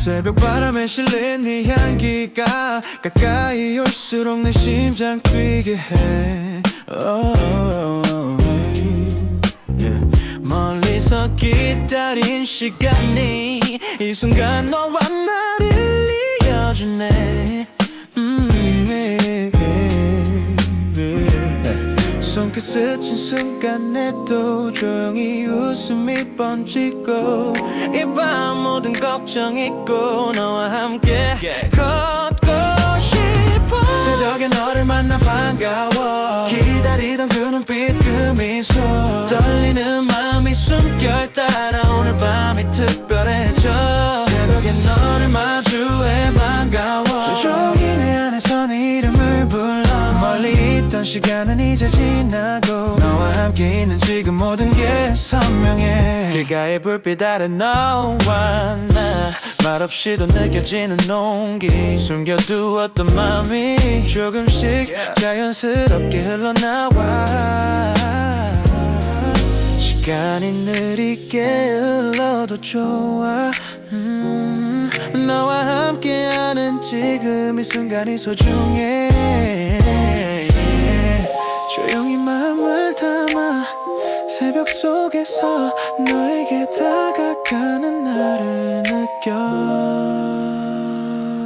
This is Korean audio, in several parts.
새벽 바람에 실린 네 향기가 가까이 올수록 내 심장 뛰게 해. 멀리서 기다린 시간이 이 순간 너와 나를 이어주네. 손끝 스친 순간에도 조용히 웃음이 번지고 이 밤 모든 걱정 잊고 너와 함께 걷고 싶어. 새벽에 너를 만나 반가워. 기다리던 그 눈빛 그 미소 떨리는 마음이 숨결 따라 오늘 밤이 특별해져. 새벽에 너를 마주해 반가워. 조용히 내 안에서 네 이름을 불러. 멀리 있던 시간은 이제 지나고 너와 함께 있는 지금 모든 게 선명해. 길가의 불빛 아래 너와 나 말없이도 느껴지는 온기 숨겨두었던 맘이 조금씩 자연스럽게 흘러나와. 시간이 느리게 흘러도 좋아. 너와 함께하는 지금 이 순간이 소중해. 조용히 마음을 담아 새벽 속에서 너에게 다가가는 나를 느껴.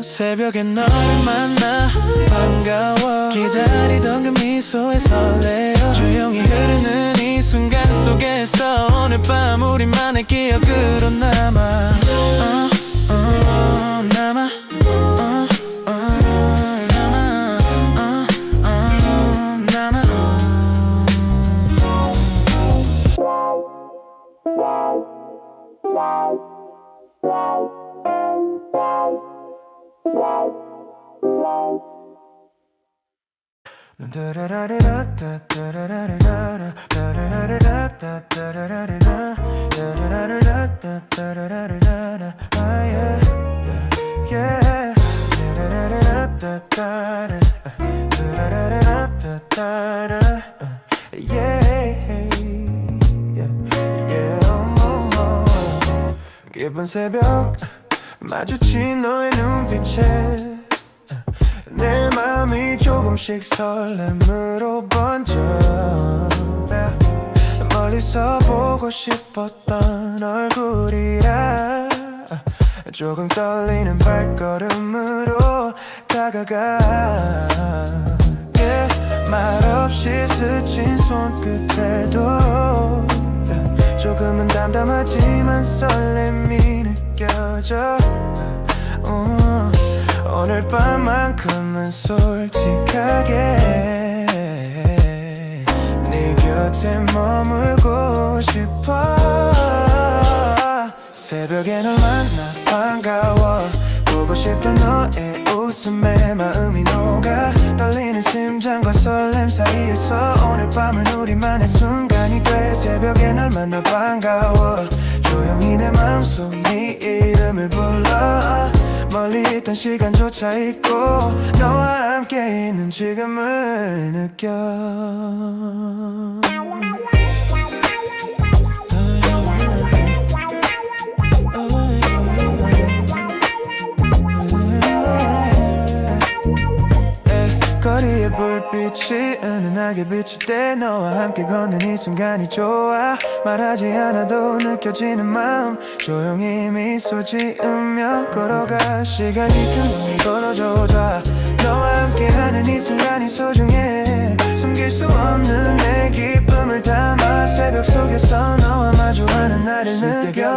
새벽에 널 만나 반가워. 기다리던 그 미소에 설레어. 조용히 흐르는 이 순간 속에서 오늘 밤 우리만의 기억으로 남아. 남아. 깊은 새벽 마주친 너의 눈빛에 내 맘이 조금씩 설렘으로 번져. 멀리서 보고 싶었던 얼굴이라 조금 떨리는 발걸음으로 다가가. 말없이 스친 손끝에도 조금은 담담하지만 설렘이 느껴져. 오늘 밤만큼은 솔직하게 네 곁에 머물고 싶어. 새벽에 널 만나 반가워. 보고 싶던 너의 웃음에 마음이 녹아. 떨리는 심장과 설렘 사이에서 오늘 밤은 우리만의 순간이 돼. 새벽에 널 만나 반가워. 조용히 내 맘속 네 이름을 불러. 멀리 있던 시간조차 잊고 너와 함께 있는 지금을 느껴. 거리의 불빛이 은은하게 비칠 때 너와 함께 걷는 이 순간이 좋아. 말하지 않아도 느껴지는 마음 조용히 미소 지으며 걸어가. 시간이 금방 걸어줘. 너와 함께하는 이 순간이 소중해. 숨길 수 없는 내 기쁨을 담아. 새벽 속에서 너와 마주하는 나를 느껴. 새벽에 널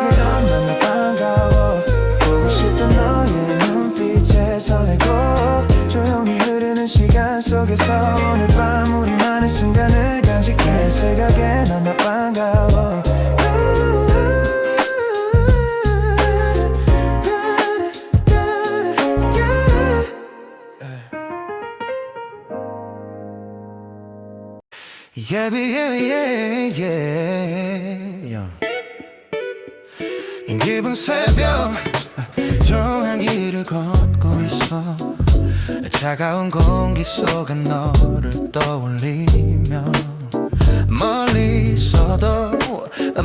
만나 반가워. 보고 싶던 너의 눈빛에 설레고. 조용히 흐르는 시간 속에서 오늘 밤 우리만의 순간을 간직해. 새벽에 넌 나 반가워. 이 깊은 새벽 조용한 길을 걷고 있어. 차가운 공기 속에 너를 떠올리며 멀리서도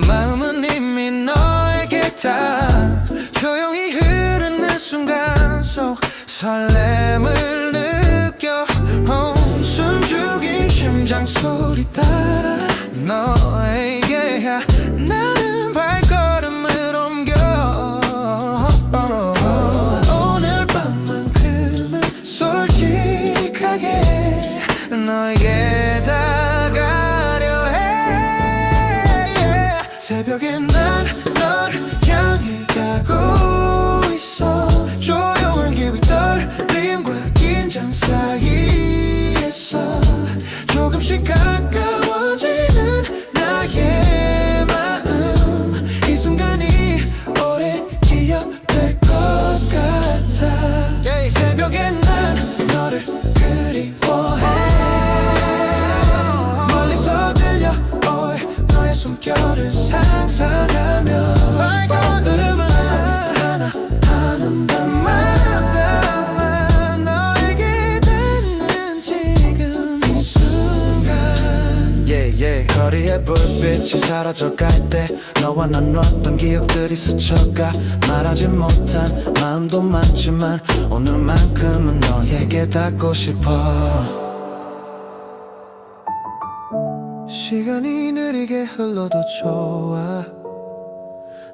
마음은 이미 너에게 다 조용히 흐르는 순간 속 설렘을 느껴 숨죽인 심장 소리 따라 너에게 나는 발걸음을 옮겨 오늘 밤만큼은 솔직하게 너에게 다가려 해 새벽에 난 너를 향해 가고 있어 조용한 길 위 떨림과 긴장 사이에서 조금씩 가까워지는 나의 마음 이 순간이 오래 기억될 것 같아 새벽에 난 너를 그리워해 멀리서 들려올 너의 숨결을 상상하며 발걸음을 하나 하는 밤마다 너에게 닿는 지금 이 순간 거리의 불빛이 사라져갈 때 너와 나눴던 기억들이 스쳐가 말하지 못한 마음도 많지만 오늘만큼은 너에게 닿고 싶어 시간이 느리게 흘러도 좋아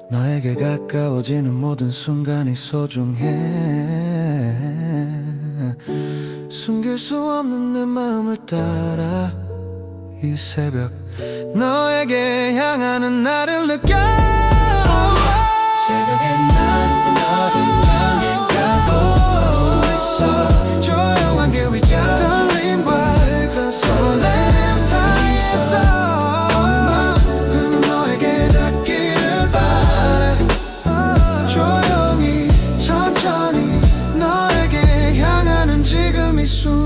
너에게 가까워지는 모든 순간이 소중해 숨길 수 없는 내 마음을 따라 이 새벽 너에게 향하는 나를 느껴 새벽에 난 너를 향해 가고 있어 조용한 길 위 떨림과 설렘 사이에서 오늘만큼 너에게 닿기를 바래 조용히 천천히 너에게 향하는 지금 이 순간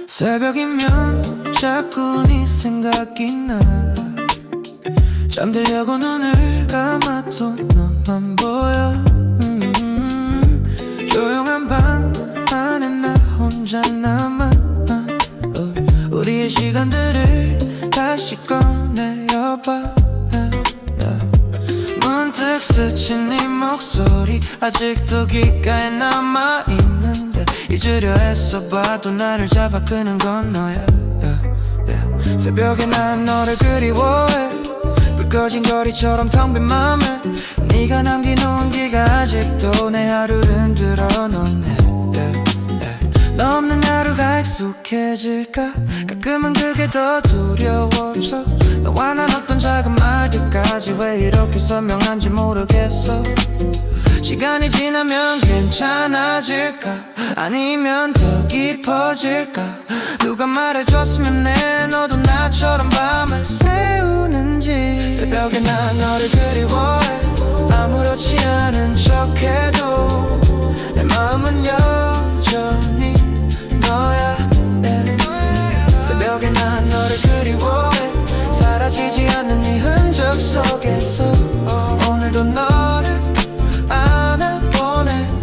새벽이면 자꾸 네 생각이 나 잠들려고 눈을 감아도 너만 보여 조용한 방 안에 나 혼자 남아 우리의 시간들을 다시 꺼내어봐 문득 스친 네 목소리 아직도 귓가에 남아있는데 잊으려 애써 봐도 나를 잡아 끄는 건 너야 새벽에 난 너를 그리워해 불 꺼진 거리처럼 텅 빈 맘에 네가 남긴 온기가 아직도 내 하루를 흔들어 놓네 너 없는 하루가 익숙해질까 가끔은 그게 더 두려워져 너와 난 어떤 작은 말들까지 왜 이렇게 선명한지 모르겠어 시간이 지나면 괜찮아질까 아니면 더 깊어질까 누가 말해줬으면 내 너도 나처럼 밤을 새우는지 새벽에 난 너를 그리워해 아무렇지 않은 척해도 내 마음은 여전히 너야 새벽에 난 너를 그리워해 사라지지 않는 네 흔적 속에서 오늘도 너를 안아보네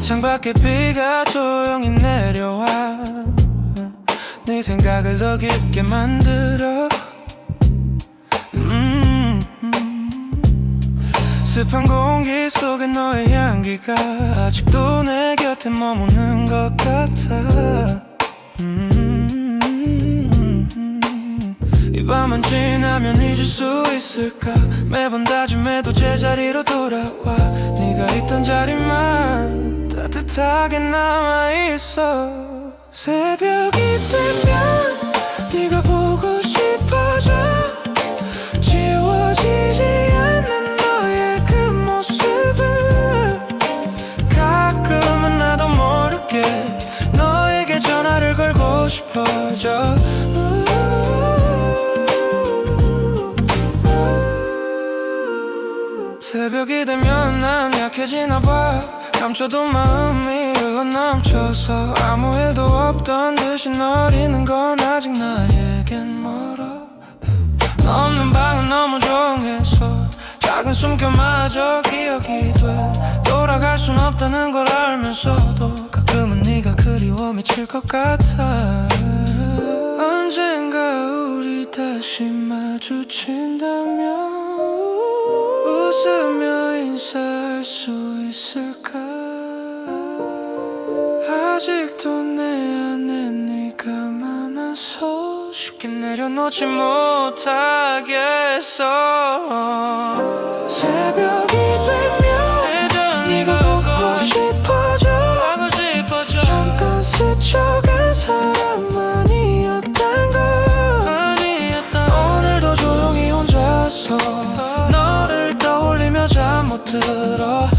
창밖에 비가 조용히 내려와 네 네 생각을 더 깊게 만들어 습한 공기 속에 너의 향기가 아직도 내 곁에 머무는 것 같아 이 밤은 지나면 잊을 수 있을까 매번 다짐해도 제자리로 돌아와 네가 있던 자리만 따뜻하게 남아있어 새벽이 되면 네가 보고 싶어져 지워지지 않는 너의 그 모습을 가끔은 나도 모르게 너에게 전화를 걸고 싶어져 새벽이 되면 난 약해지나 봐 감춰도 마음이 흘러넘쳐서 아무 일도 없던 듯이 널 잊는 건 아직 나에겐 멀어 너 없는 방은 너무 조용해서 작은 숨결마저 기억이 돼 돌아갈 순 없다는 걸 알면서도 가끔은 네가 그리워 미칠 것 같아 언젠가 우리 다시 마주친다면 웃으며 인사할 수 있을까 아직도 내 안에 네가 많아서 쉽게 내려놓지 못하겠어 새벽이 되면 네가 보고 싶어져 잠깐 스쳐간 사람만이었단 걸 오늘도 조용히 혼자서 너를 떠올리며 잠 못 들어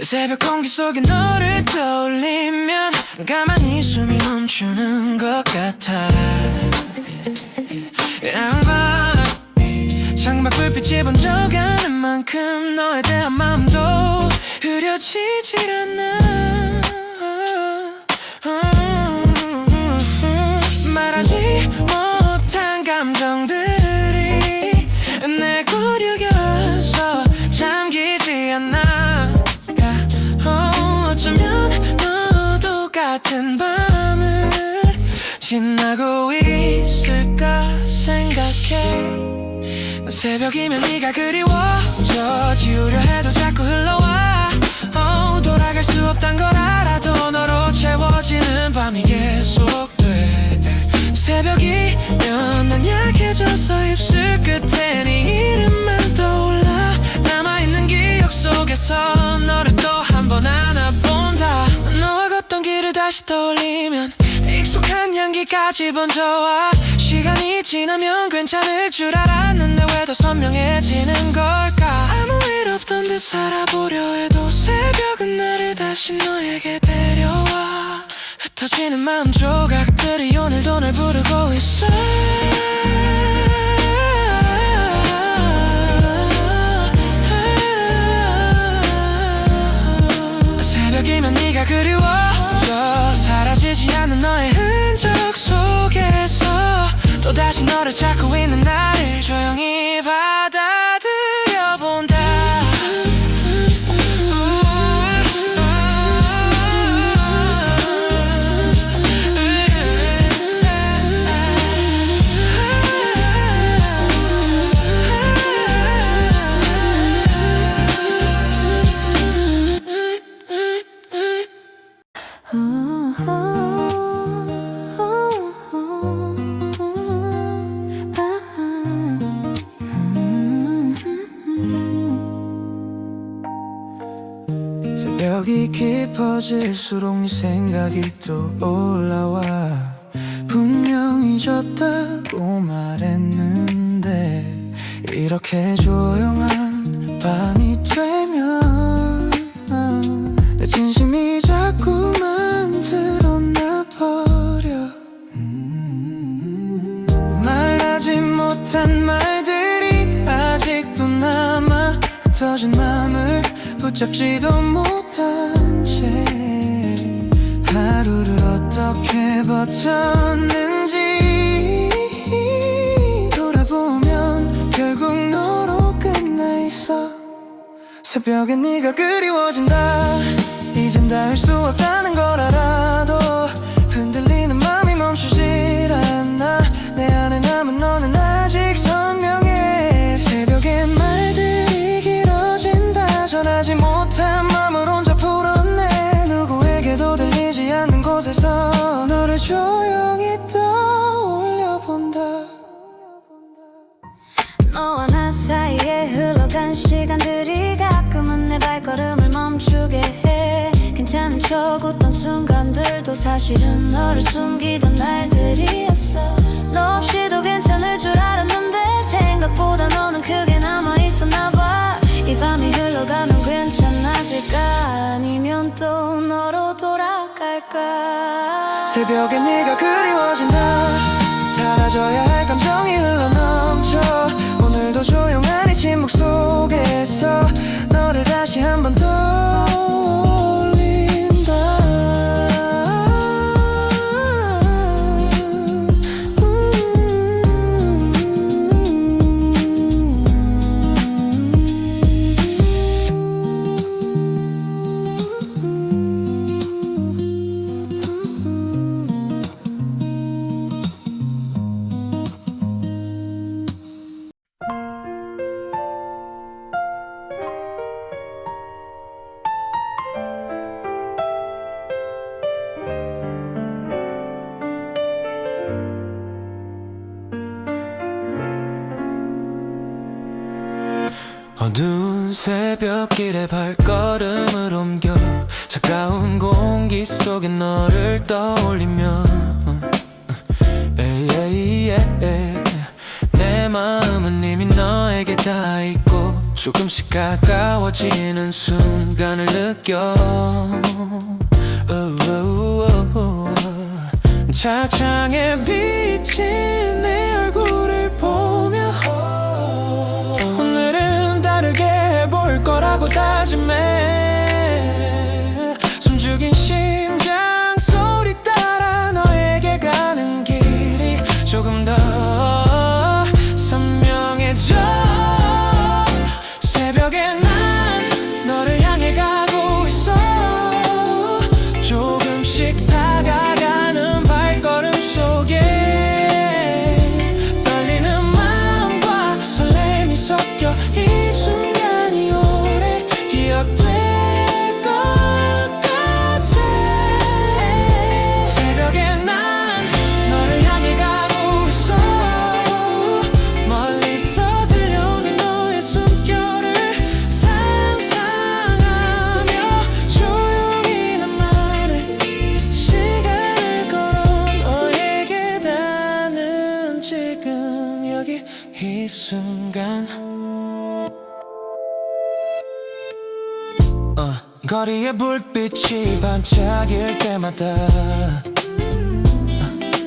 새벽 공기 속에 너를 떠올리면 가만히 숨이 멈추는 것 같아 창밖 불빛이 번져가는 만큼 너에 대한 마음도 흐려지질 않아 말하지 못한 감정들이 내 고륙여서 잠기지 않아 어쩌면 너도 같은 밤을 지나고 있을까 생각해 새벽이면 네가 그리워져 지우려 해도 자꾸 흘러와 돌아갈 수 없단 걸 알아도 너로 채워지는 밤이 계속돼 새벽이면 난 약해져서 입술 끝에 네 이름만 떠올라 남아있는 기억 속에서 너를 또 한 번 안아본다 너와 걷던 길을 다시 떠올리면 익숙한 향기까지 번져와 시간이 지나면 괜찮을 줄 알았는데 왜 더 선명해지는 걸까 아무 일 없던 듯 살아보려 해도 새벽은 나를 다시 너에게 데려와 흩어지는 마음 조각들이 오늘도 널 부르고 있어 새벽이면 네가 그리워져 사라지지 않는 너의 흔적 속에서 또다시 너를 찾고 있는 나를 조용히 받아들여 본다 속이 깊어질수록 네 생각이 또 올라와. 분명히 졌다고 말했는데 이렇게 조용한 밤이 되면 내 진심이 자꾸만 드러나 버려. 말하지 못한 말들이 아직도 남아. 흩어진 맘을 붙잡지도 못한 채 하루를 어떻게 버텼는지 돌아보면 결국 너로 끝나 있어. 새벽에 네가 그리워진다. 이젠 닿을 수 없다는 걸 알아도 흔들리는 맘이 멈추질 않아. 내 안에 남은 너는 아직 선명해. 새벽에 말들이 길어진다. 전하지 못한 맘을 혼자 풀어내. 누구에게도 들리지 않는 곳에서 너를 조용히 떠올려본다. 너와 나 사이에 흘러간 시간들이 가끔은 내 발걸음을 멈추게 해. 괜찮은 척 웃던 순간들도 사실은 너를 숨기던 날들이었어. 너 없이도 괜찮을 줄 알았는데 생각보다 너는 크게 남아있었나 봐. 이 밤이 흘러가면 괜찮아질까? 아니면 또 너로 돌아갈까? 새벽에 네가 그리워진다. 사라져야 할 감정이 흘러넘쳐. 오늘도 조용한 이 침묵 속에서 너를 다시 한 번 떠올린다. 어두운 새벽길에 발걸음을 옮겨 차가운 공기 속에 너를 떠올리며 내 마음은 이미 너에게 닿아 있고 조금씩 가까워지는 순간을 느껴. 차창에 비친 내 얼굴을 보며 오늘은 다르게 해볼 거라고 다짐해. 숨죽인 심장 소리 따라 너에게 가는 길이 조금 더 선명해져. 새벽에 난 너를 향해 가고 있어. 조금씩 다가가는 발걸음 속에 떨리는 마음과 설렘이 섞여 이 순간이 오래 기억될 것 같아. 새벽에 난 너를 향해 가고 있어. 멀리서 들려오는 너의 숨결을 상상하며 조용히 나만의 시간을 걸어 너에게 닿는 지금 여기 이 순간. 거리에 불빛이 반짝일 때마다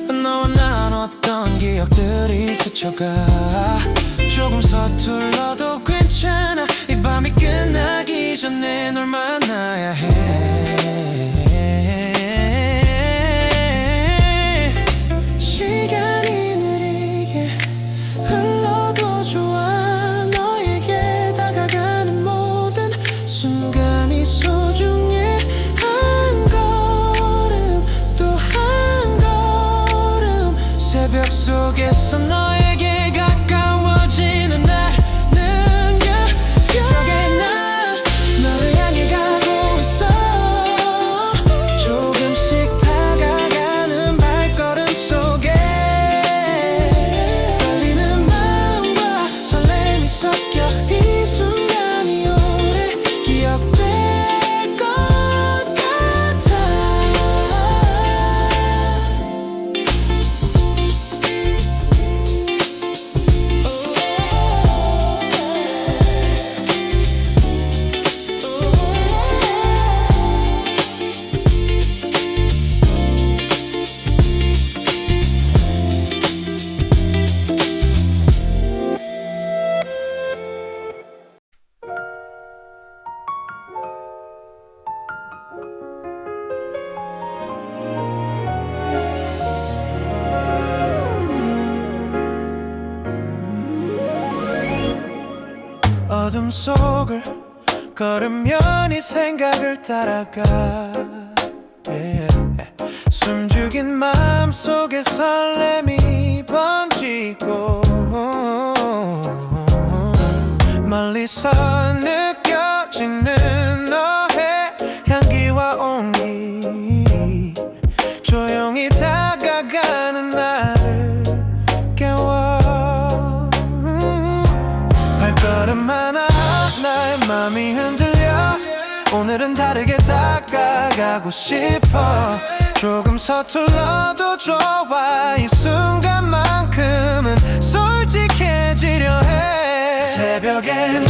너와 난 어떤 기억들이 스쳐가. 조금 서툴러도 괜찮아. 이 밤이 끝나기 전에 널 만나야 해. 시간이 느리게 흘러도 좋아. 너에게 다가가는 모든 순간이 소중해. 한 걸음 또 한 걸음 새벽 속에서 너에게 가까워지는 나를 느껴. 속에 난 너를 향해 가고 있어. 조금씩 다가가는 발걸음 속에 떨리는 마음과 설렘이 섞여 이 순간이 오래 기억될 것 어둠 속을 걸으면 이 생각을 따라가 숨죽인 마음속에 설렘이 번지고 멀리서 느껴지는 너의 향기와 온기 조용히 다가가는 나를 깨워 발걸음 하나 나의 맘이 흔들려 오늘은 다르게 다가가고 싶어 조금 서툴러도 좋아 이 순간만큼은 솔직해지려 해 새벽에 난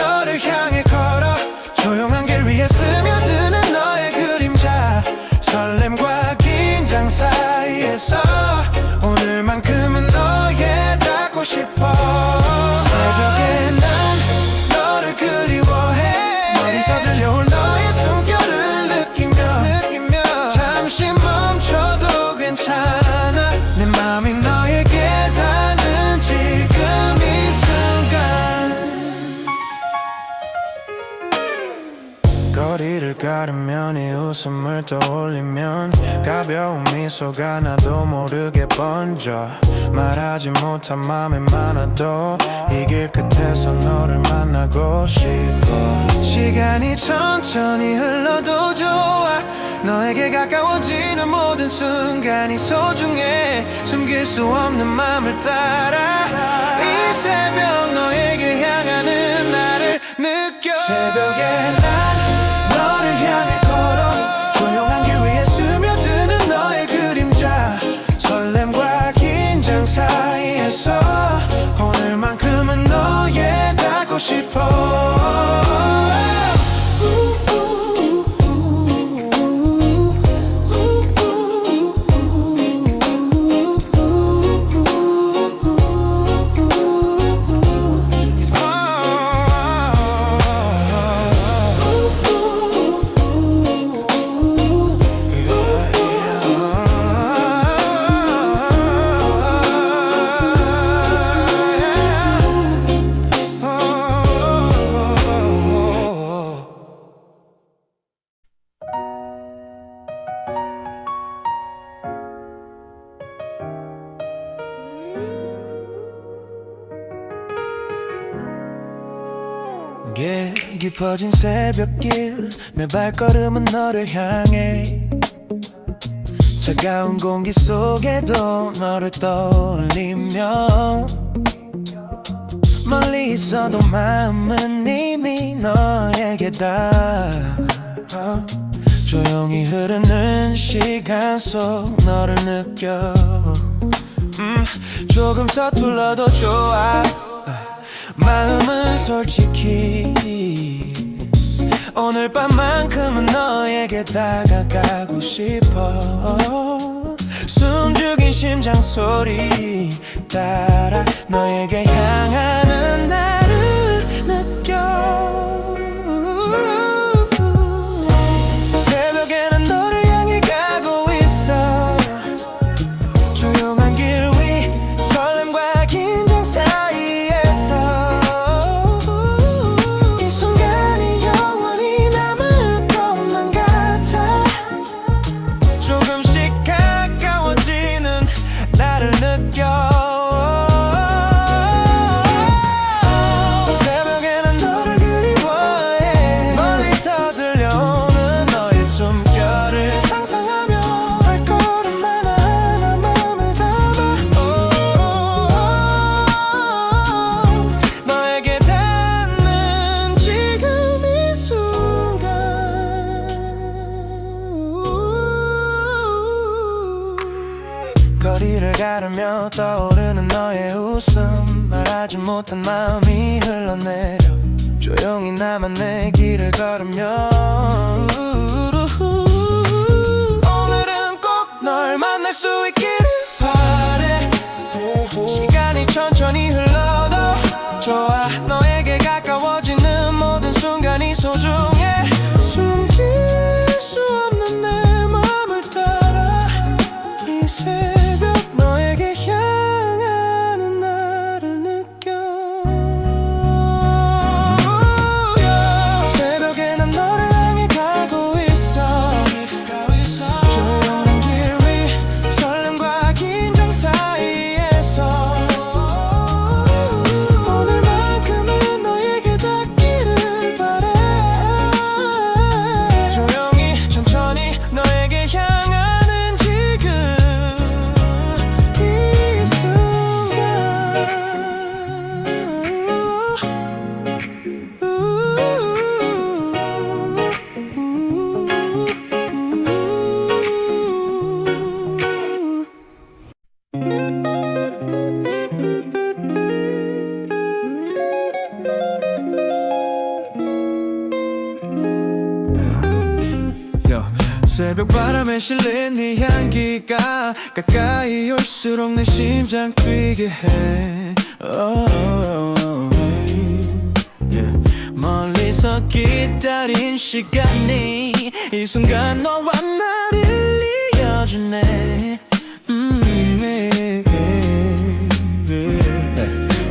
너를 향해 걸어 조용한 길 위에 스며드는 너의 그림자 설렘과 긴장 사이에서 오늘만큼은 너에 닿고 싶어 새벽에 난 너를 그리워해 멀리서 들려올 너의 숨결을 느끼며 잠시 멈춰도 괜찮아 내 맘이 너에게 닿는 지금 이 순간 거리를 가르면 이 웃음을 떠올리면 가벼운 미소가 나도 모르게 번져 말하지 못한 맘이 많아도 이 길 끝에서 너를 만나고 싶어 시간이 천천히 흘러도 좋아 너에게 가까워지는 모든 순간이 소중해 숨길 수 없는 맘을 따라 이 새벽 너에게 향하는 나를 느껴 새벽에 난 너를 향해 걸어 조용한 길 위에 스며드는 너의 그림자 설렘과 긴장 사이에서 오늘만큼은 너에 닿고 싶어 깊어진 새벽길 내 발걸음은 너를 향해 차가운 공기 속에도 너를 떠올리며 멀리 있어도 마음은 이미 너에게다 조용히 흐르는 시간 속 너를 느껴 조금 서툴러도 좋아 마음은 솔직히 오늘 밤만큼은 너에게 다가가고 싶어 숨죽인 심장 소리 따라 너에게 향하는 나를 느껴 새벽에는 너를 향해 가고 있어 조용한 길 위 설렘과 긴장 사이에서 이 순간이 영원히 남을 것만 같아 조금씩 가까워지는 나를 느껴 새벽에는 너를 그리워해 멀리서 들려오는 너의 숨결을 상상하며 발걸음 하나 마음을 담아 너에게 닿는 지금 이 순간 거리를 가르며 떠오르는 너의 웃음 말하지 못한 마음이 흘러내려 조용히 나만 내 길을 걸으며 오늘은 꼭 널 만날 수 있기를 바래 시간이 천천히 흘러도 좋아 너에게 가까워지는 모든 순간이 소중해 숨길 수 없는 내 맘을 따라 이 새벽 너에게 향하는 나를 느껴 새벽 바람에 실린 네 향기가 가까이 올수록 내 심장 뛰게 해 멀리서 기다린 시간이 이 순간 너와 나를 이어주네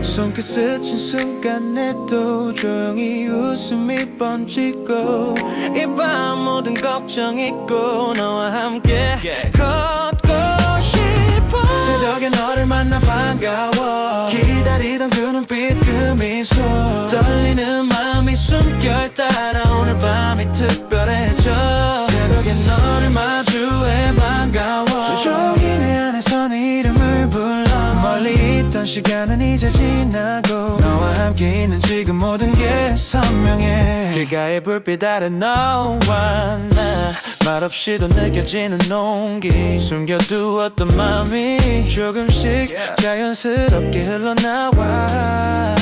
손끝 스친 순간에도 조용히 웃음이 번지고 이 밤 모든 걱정 잊고 너와 함께 걷고 싶어 새벽에 너를 만나 반가워 기다리던 그 눈빛 그 미소 떨리는 마음이 숨결 따라 오늘 밤이 특별해져 새벽에 너를 마주해 반가워 조용히 내 안에서 네 이름을 불러 멀리 있던 시간은 이제 지나고 너와 함께 있는 지금 모든 게 선명해 길가의 불빛 아래 너와 나 말없이도 느껴지는 온기 숨겨두었던 마음이 조금씩 자연스럽게 흘러나와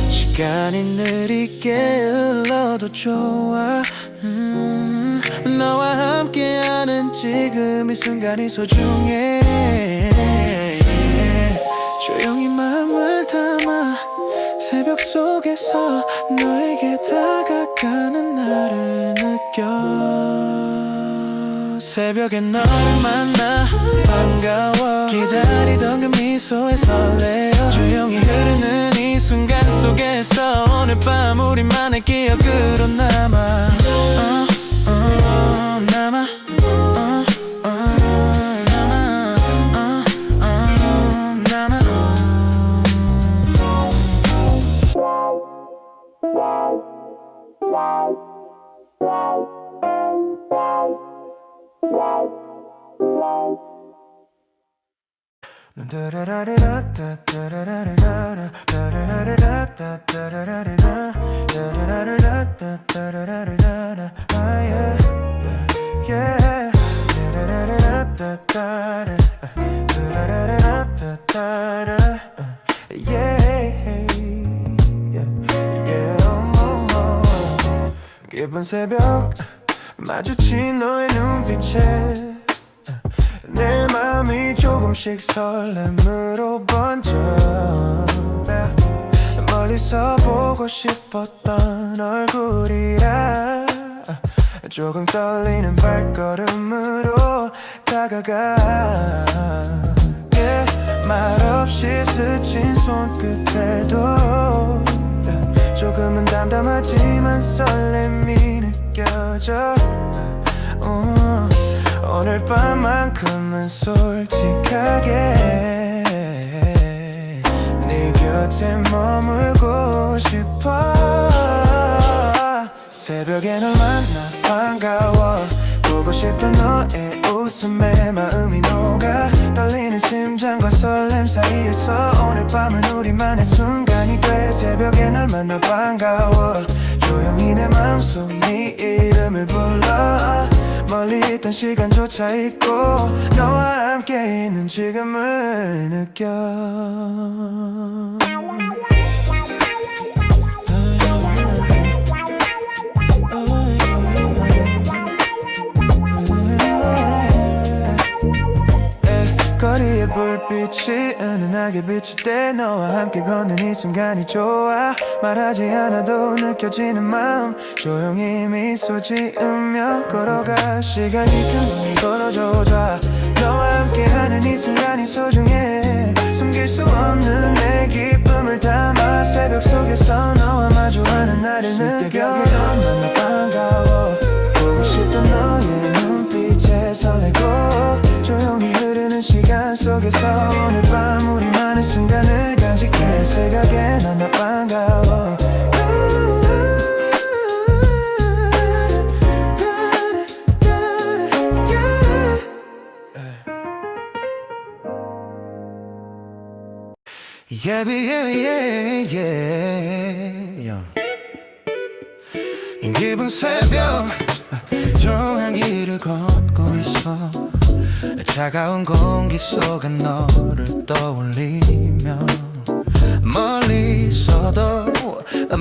시간이 느리게 흘러도 좋아 너와 함께하는 지금 이 순간이 소중해 조용히 마음을 담아 새벽 속에서 너에게 다가가는 나를 느껴 새벽에 너를 만나 반가워 기다리던 그 미소에 설레어 조용히 흐르는 이 순간 속에서 오늘 밤 우리만의 기억으로 남아 남아 깊은 새벽 마주친 너의 눈빛에 내 맘이 조금씩 설렘으로 번져 멀리서 보고 싶었던 얼굴이라 조금 떨리는 발걸음으로 다가가 말없이 스친 손끝에도 조금은 담담하지만 설렘이 느껴져 오늘 밤만큼은 솔직하게 네 곁에 머물고 싶어 새벽에 널 만나 반가워 보고 싶던 너의 웃음에 마음이 녹아 떨리는 심장과 설렘 사이에서 오늘 밤은 우리만의 순간이 돼 새벽에 널 만나 반가워 조용히 내 맘속 네 이름을 불러 멀리 있던 시간조차 잊고 너와 함께 있는 지금을 느껴 거리의 불빛이 은은하게 비칠 때 너와 함께 걷는 이 순간이 좋아 말하지 않아도 느껴지는 마음 조용히 미소 지으며 걸어가 시간이 금방 걸어줘 줘 너와 함께하는 이 순간이 소중해 숨길 수 없는 내 기쁨을 담아 새벽 속에서 너와 마주하는 나를 느껴 만나 반가워 보고 싶던 너의 눈빛에 설레고 조용히 흐르는 시간 속에서 오늘 밤 우리만의 순간을 간직해 새벽에 넌 나 반가워 Yeah, yeah, yeah, yeah. 이 깊은 새벽 조용한 길을 걷고 있어 차가운 공기 속에 너를 떠올리며 멀리서도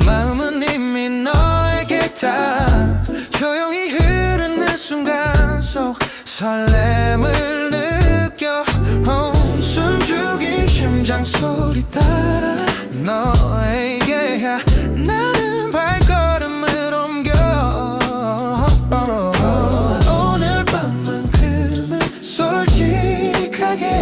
마음은 이미 너에게 다 조용히 흐르는 설렘을 느껴 숨죽인 심장 소리 따라 너에게 나는 발걸음을 옮겨 오늘 밤만큼은 솔직하게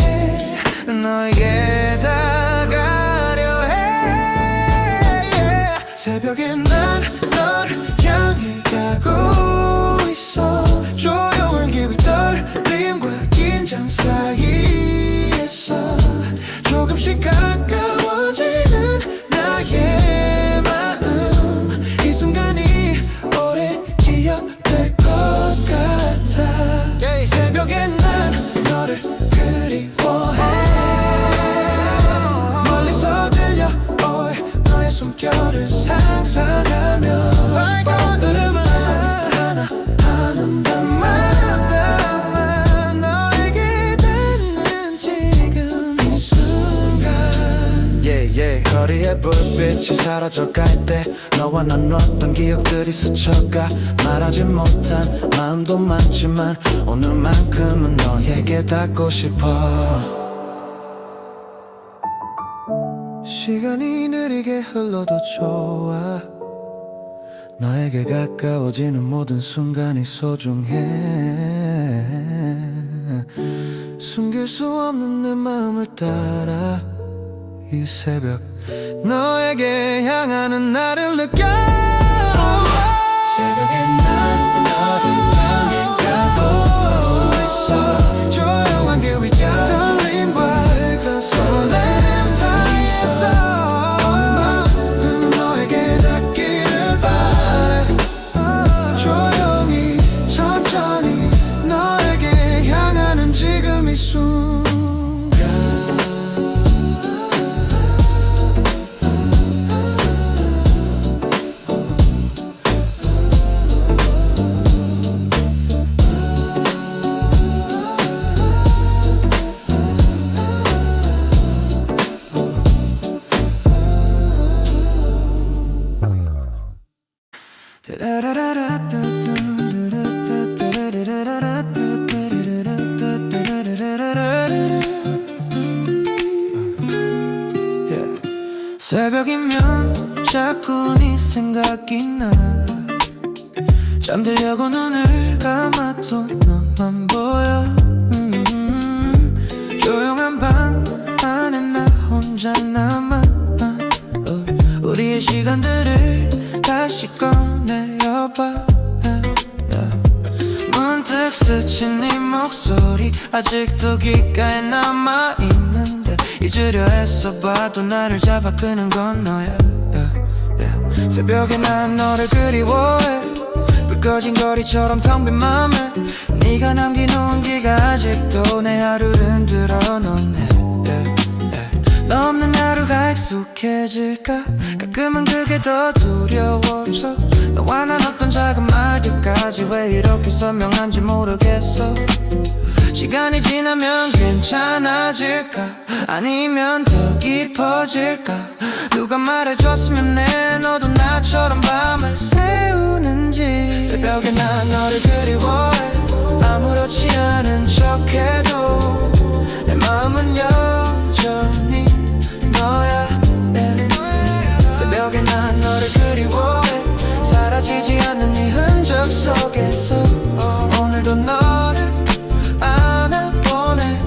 너에게 다가려 해 새벽에 난 널 향해 가고 있어 조용한 기분 떨림과 긴장 사이에서 조금씩 가까워지는 나의 마음 이 순간이 오래 기억될 것 같아 새벽에 난 너를 그리워해 멀리서 들려올 너의 숨결을 상상하며 발걸음을 하나 하는 밤마다 너에게 닿는 지금 이 순간 거리의 불빛이 사라져갈 때 너와 나눴던 기억들이 스쳐가 말하지 못한 마음도 많지만 오늘만큼은 너에게 닿고 싶어 시간이 느리게 흘러도 좋아 너에게 가까워지는 모든 순간이 소중해 숨길 수 없는 내 마음을 따라 이 새벽 너에게 향하는 나를 느껴 새벽에 난 너를 향해 가고 있어 조용한 길 위 떨림과 설렘 사이에서 오늘만큼 너에게 닿기를 바래 조용히 천천히 너에게 향하는 지금 이 순간 새벽이면 자꾸 네 생각이 나 잠들려고 눈을 감아도 너만 보여 조용한 방 안에 나 혼자 남아 우리의 시간들을 다시 꺼내어봐 문득 스친 네 목소리 아직도 귓가에 남아있는데 잊으려 애써 봐도 나를 잡아 끄는 건 너야 새벽에 난 너를 그리워해 불 꺼진 거리처럼 텅 빈 맘에 네가 남긴 온기가 아직도 내 하루를 흔들어 놓네 너 없는 하루가 익숙해질까 가끔은 그게 더 두려워져 너와 난 어떤 작은 말들까지 왜 이렇게 선명한지 모르겠어 시간이 지나면 괜찮아질까 아니면 더 깊어질까 누가 말해줬으면 내 너도 나처럼 밤을 새우는지 새벽에 난 너를 그리워해 아무렇지 않은 척해도 내 마음은 여전히 너야 새벽에 난 너를 그리워해 사라지지 않는 네 흔적 속에서 오늘도 너를 안아보네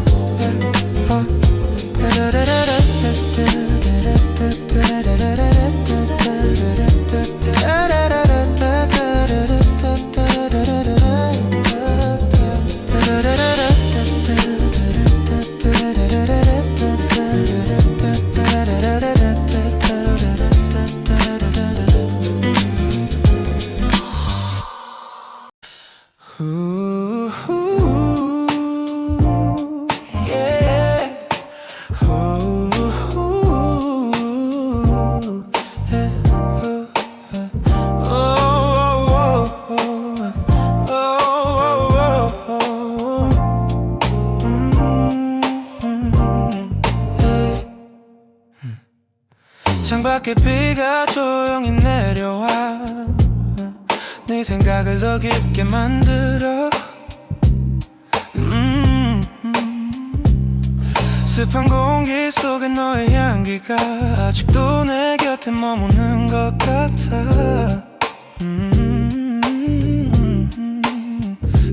창밖에 비가 조용히 내려와 네 생각을 더 깊게 만들어 습한 공기 속에 너의 향기가 아직도 내 곁에 머무는 것 같아.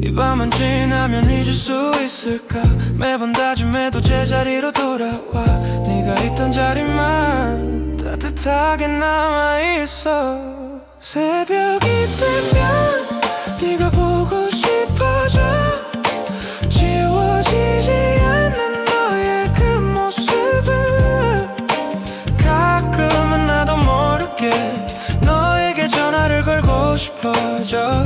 이 밤만 지나면 잊을 수 있을까. 매번 다짐해도 제자리로 돌아와. 네가 있던 자리만 따뜻하게 남아있어. 새벽이 되면 네가 보고 싶어져. 지워지지 않는 너의 그 모습을 가끔은 나도 모르게 너에게 전화를 걸고 싶어져.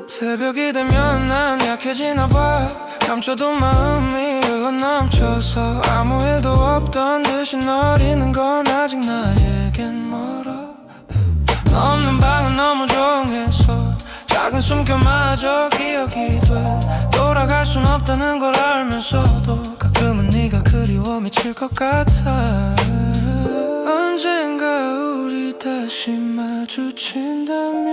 새벽이 되면 난 약해지나 봐. 감춰도 마음이 흘러넘쳐서 아무 일도 없던 듯이 널 잊는 건 아직 나에겐 멀어. 너 없는 방은 너무 조용해서 작은 숨결마저 기억이 돼. 돌아갈 순 없다는 걸 알면서도 가끔은 네가 그리워 미칠 것 같아. 언젠가 우리 다시 마주친다면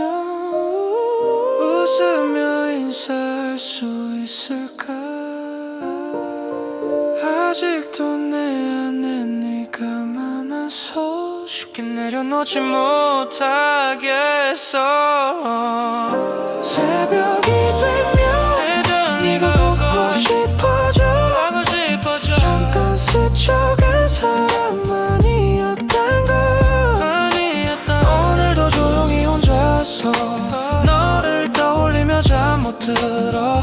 웃으며 인사할 수 있을까. 아직도 내 안에 네가 많아서 쉽게 내려놓지 못하겠어. 새벽이 되면 네가 보고 싶어져. 잠깐 스쳐간 사람만이었단 걸. 오늘도 조용히 혼자서 너를 떠올리며 잠 못 들어.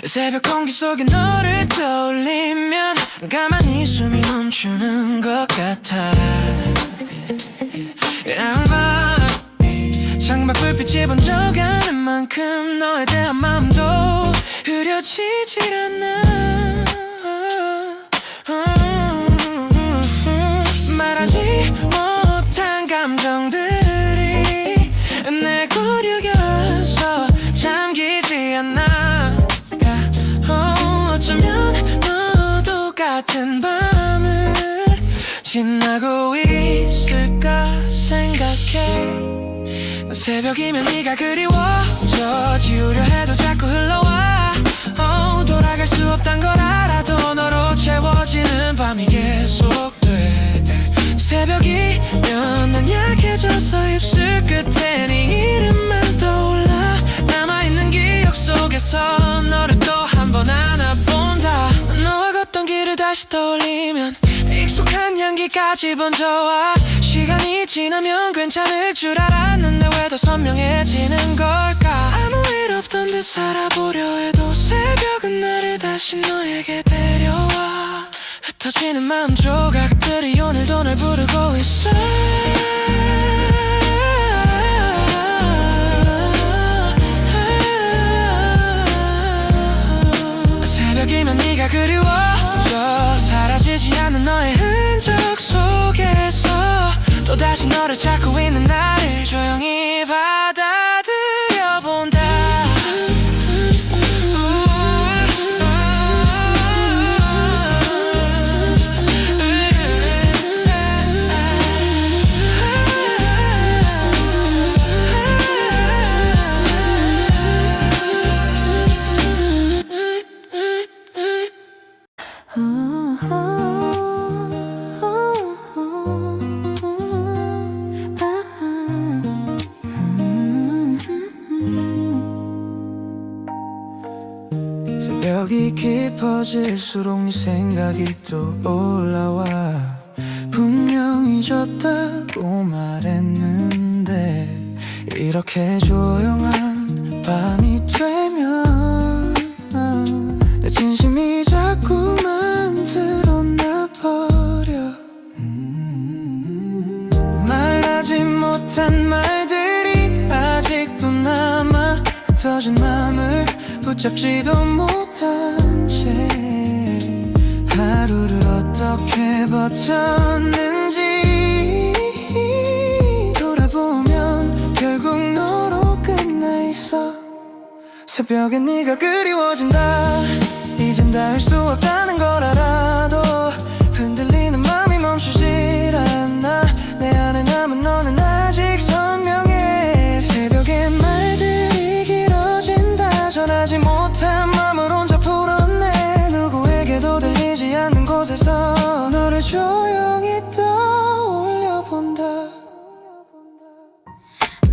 새벽 공기 속에 너를 떠올리면 가만히 숨이 멈추는 것 같아. 창밖 불빛이 번져가는 만큼 너에 대한 마음도 흐려지질 않아. 말하지 못한 감정들이 내 고륙여서 잠기지 않아. 어쩌면 너도 같은 밤을 지나고 있을까 생각해. 새벽이면 네가 그리워져. 지우려 해도 자꾸 흘러와. 돌아갈 수 없단 걸 알아도 너로 채워지는 밤이 계속돼. 새벽이면 난 약해져서 입술 끝에 네 이름만 떠올라. 남아있는 기억 속에서 너를 또 한 번 안아본다. 너와 걷던 길을 다시 떠올리면 익숙한 향기까지 번져와. 시간이 지나면 괜찮을 줄 알았는데 왜 더 선명해지는 걸까. 아무 일 없던 듯 살아보려 해도 새벽은 나를 다시 너에게 데려와. 흩어지는 마음 조각들이 오늘도 널 부르고 있어. 새벽이면 네가 그리워져. 사라지지 않는 너의 흔적 속에서 또다시 너를 찾고 있는 나를 조용히 받아들여본다. 새벽이 깊어질수록 네 생각이 또 올라와. 분명 잊었다고 말했는데 이렇게 조용한 밤이 되면 내 진심이 자꾸만 드러나 버려. 말하지 못한 말들이 아직도 남아 흩어진 맘을 붙잡지도 못한 채 하루를 어떻게 버텼는지 돌아보면 결국 너로 끝나 있어. 새벽에 네가 그리워진다. 이젠 닿을 수 없다는 걸 알아도 흔들리는 맘이 멈추질 않아. 내 안에 남은 너는 아직 선명해. 새벽에 말들이 길어진다. 전하지 못한 맘을 혼자 풀어내. 누구에게도 들리지 않는 곳에서 너를 조용히 떠올려 본다.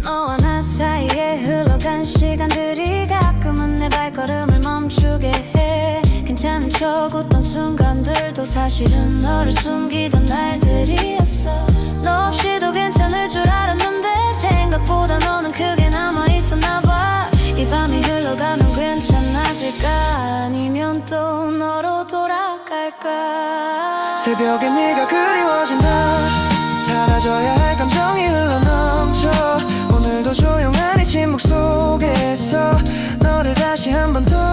너와 나 사이에 흘러간 시간들이 가끔은 내 발걸음을 멈추게 해. 괜찮은 척 웃던 순간들도 사실은 너를 숨기던 날들이었어. 너 없이도 괜찮을 줄 알았는데 생각보다 너는 크게 남아있었나봐. 이 밤이 흘러가면 괜찮아질까? 아니면 또 너로 돌아갈까? 새벽에 네가 그리워진다. 사라져야 할 감정이 흘러넘쳐. 오늘도 조용한 이 침묵 속에서 너를 다시 한 번 떠올린다.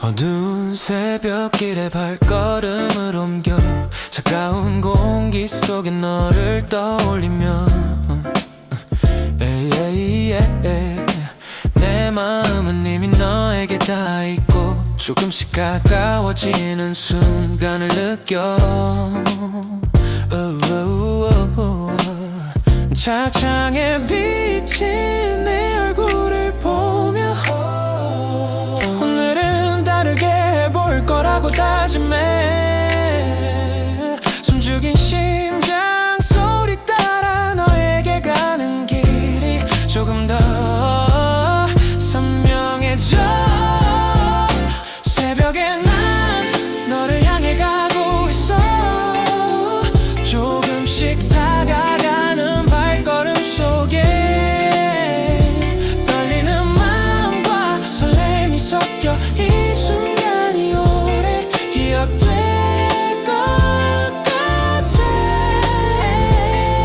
어두운 새벽길에 발걸음을 옮겨 차가운 공기 속에 너를 떠올리며 내 마음은 이미 너에게 닿아있고 조금씩 가까워지는 순간을 느껴. 차창에 비친 내 얼굴을 보며 오늘은 다르게 해볼 거라고 다짐해. 숨죽인 심장 소리 따라 너에게 가는 길이 조금 더 선명해져. 새벽에 난 너를 향해 가고 있어. 조금씩 다가가는 발걸음 속에 떨리는 마음과 설렘이 섞여 이 순간이 오래 기억될 것 같아.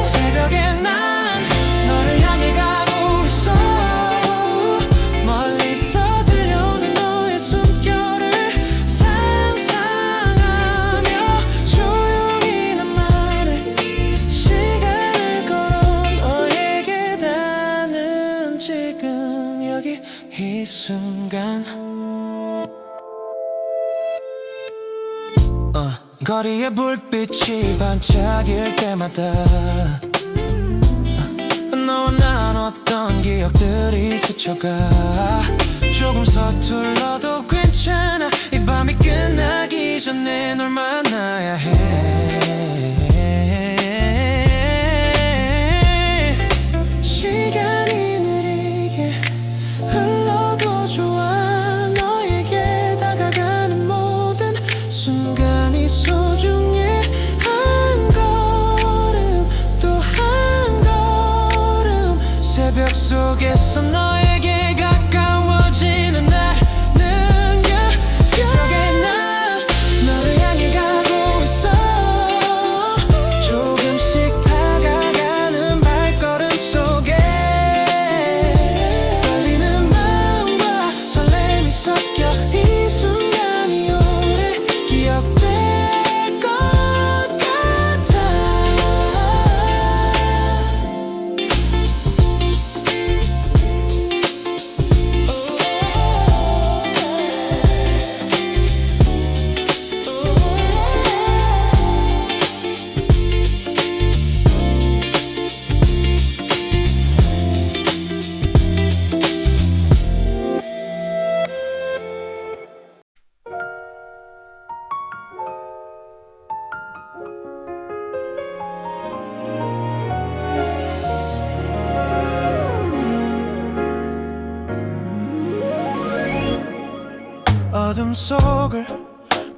새벽에 난 너를 향해 가고 있어. 멀리서 들려오는 너의 숨결을 상상하며 조용히 나만의 시간을 걸어 너에게 닿는 지금 여기 이 순간. 거리의 불빛이 반짝일 때마다 너와 난 어떤 기억들이 스쳐가. 조금 서툴러도 괜찮아. 이 밤이 끝나기 전에 널 만나야 해. 시간이 느리게 흘러도 좋아. 너에게 다가가는 모든 순간이 소중해. 한 걸음 또 한 걸음 새벽 속에서 너에게 가까워지는 나는 기적의 날 너를 향해 가고 있어. 어둠 속을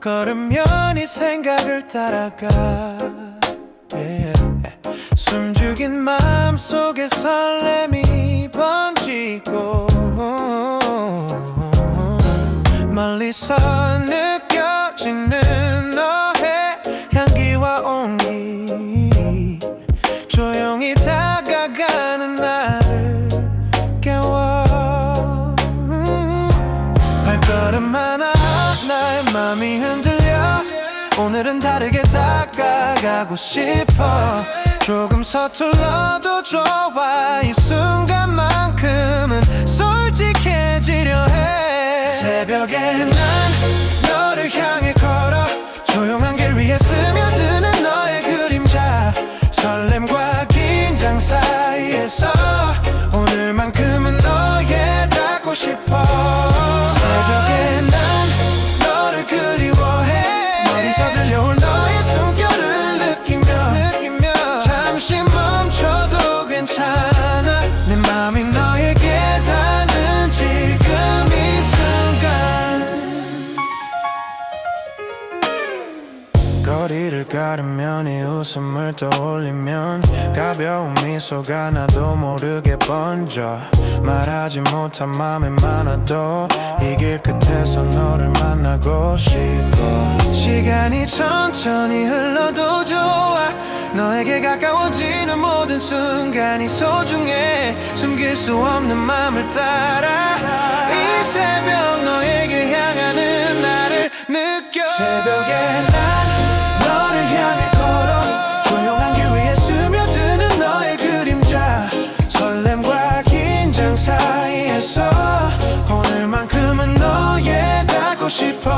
걸으면 이 생각을 따라가 yeah. 숨죽인 마음속에 설렘이 번지고 멀리서 느껴지는 너의 향기와 온기 조용히 다가가는 나를 깨워 발걸음 하나하나에 맘이 흔들려 오늘은 다르게 다가가고 싶어 조금 서툴러도 좋아 이 순간만큼은 솔직해지려 해 새벽에 난 너를 향해 걸어 조용한 길 위에 스며드는 너의 그림자 설렘과 긴장 사이에서 오늘만큼은 너에 닿고 싶어 새벽에 난 너를 그리워해 머리서 들려올 너의 숨결을 느끼며 잠시 멈춰도 괜찮아 내 맘이 너에게 닿는 지금 이 순간 거리를 가르면 이 웃음을 떠올리면 가벼운 미소가 나도 모르게 번져 말하지 못한 맘이 많아도 이 길 끝에서 너를 만나고 싶어 시간이 천천히 흘러도 좋아 너에게 가까워지는 모든 순간이 소중해 숨길 수 없는 맘을 따라 이 새벽 너에게 향하는 나를 느껴 새벽에 난 너를 향해 걸어 조용한 길 위에 스며드는 너의 그림자 설렘과 긴장 사이에서 오늘만큼은 너에 닿고 싶어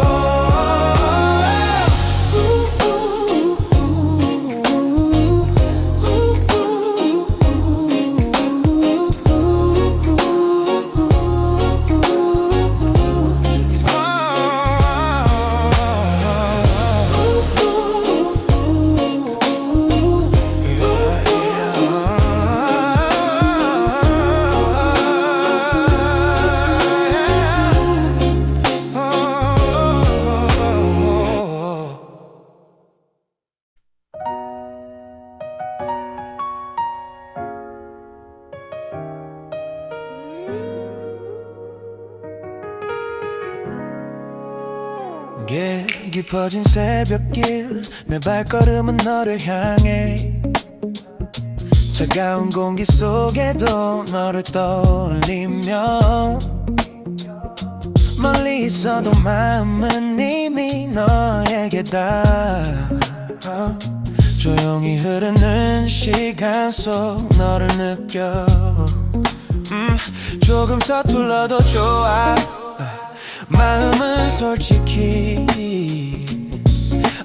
깊어진 새벽길 내 발걸음은 너를 향해 차가운 공기 속에도 너를 떠올리며 멀리 있어도 마음은 이미 너에게다 조용히 흐르는 시간 속 너를 느껴 조금 서툴러도 좋아 마음은 솔직히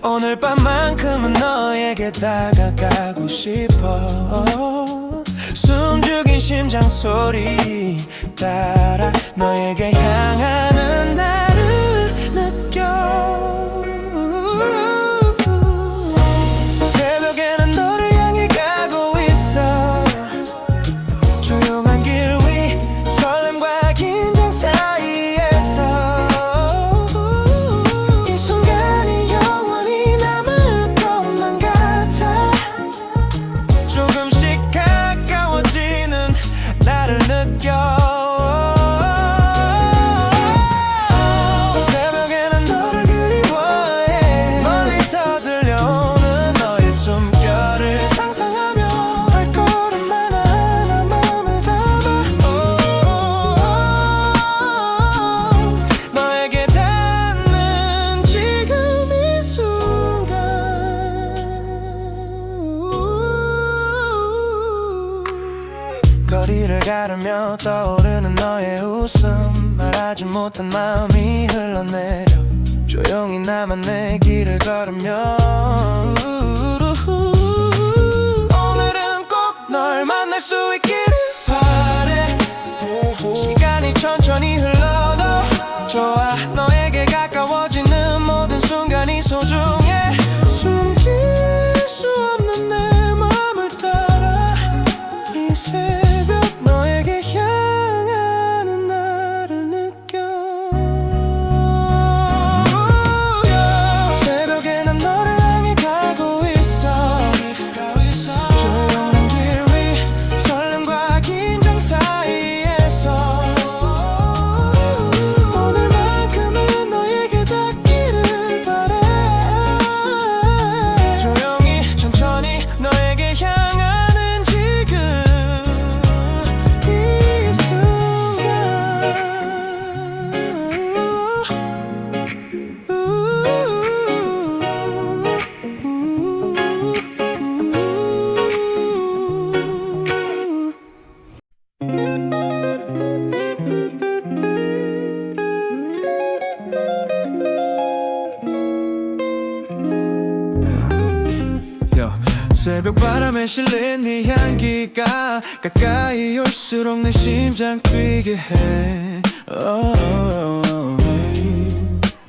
오늘 밤만큼은 너에게 다가가고 싶어 숨죽인 심장 소리 따라 너에게 향하는 나를 느껴 새벽에는 너를 향해 가고 있어 조용한 길 위 설렘과 긴장 사이에서 이 순간이 영원히 남을 것만 같아 조금씩 가까워지는 나를 느껴 새벽에는 너를 그리워해 멀리서 들려오는 너의 숨결을 상상하며 발걸음 하나하나 맘을 담아 너에게 닿는 지금 이 순간 거리를 가르며 떠오르는 너의 웃음 말하지 못한 마음이 흘러내려 조용히 나만 내 길을 걸으며 오늘은 꼭 널 만날 수 있기를 바래 시간이 천천히 흘러도 좋아 너에게 가까워지는 모든 순간이 소중해 숨길 수 없는 내 맘을 따라 이 새벽 너에게 향하는 나를 느껴 새벽 바람에 실린 네 향기가 가까이 올수록 내 심장 뛰게 해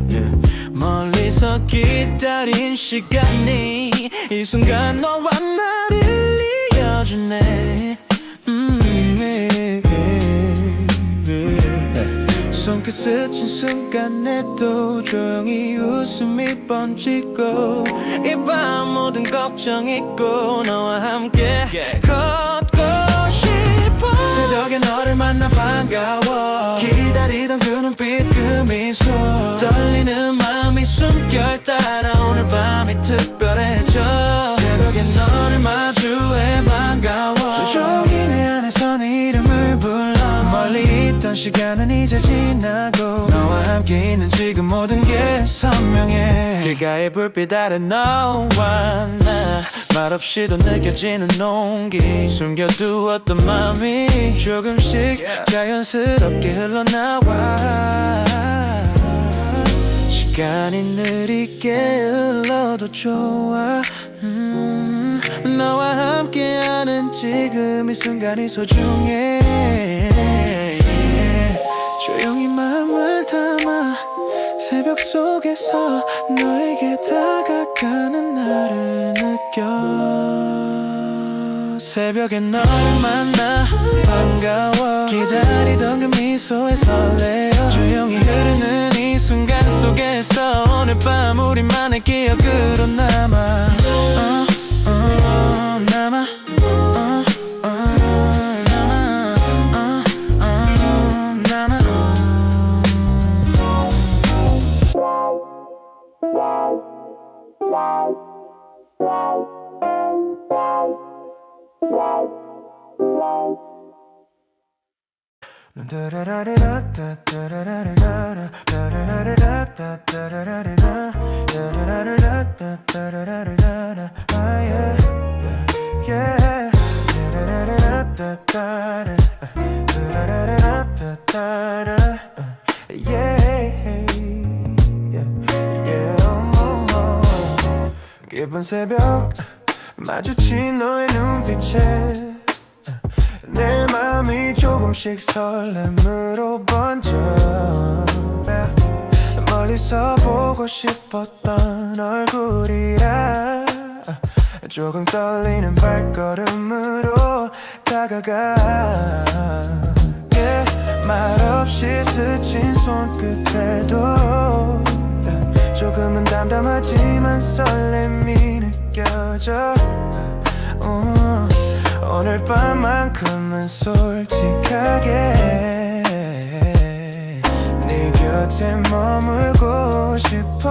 yeah. 멀리서 기다린 시간이 이 순간 너와 나를 이어주네 손끝 스친 순간에도 조용히 웃음이 번지고 이 밤 모든 걱정 잊고 너와 함께 걷고 싶어 새벽에 너를 만나 반가워 기다리던 그 눈빛 그 미소 떨리는 마음이 숨결 따라 오늘 밤이 특별해져 새벽에 너를 마주해 반가워 조용히 내 안에서 네 이름을 불러 멀리 있던 시간은 이제 지나고 너와 함께 있는 지금 모든 게 선명해 길가의 불빛 아래 너와 나 말없이도 느껴지는 온기 숨겨두었던 맘이 조금씩 자연스럽게 흘러나와 시간이 느리게 흘러도 좋아 너와 함께하는 지금 이 순간이 소중해 조용히 마음을 담아 새벽 속에서 너에게 다가가는 나를 느껴 새벽에 너를 만나 반가워 기다리던 그 미소에 설레어 조용히 흐르는 이 순간 속에서 오늘 밤 우리만의 기억으로 남아 남아 깊은 새벽 마주친 너의 눈빛에 내 맘이 조금씩 설렘으로 번져 멀리서 보고 싶었던 얼굴이라 조금 떨리는 발걸음으로 다가가 말없이 스친 손끝에도 조금은 담담하지만 설렘이 느껴져 오늘 밤만큼은 솔직하게 네 곁에 머물고 싶어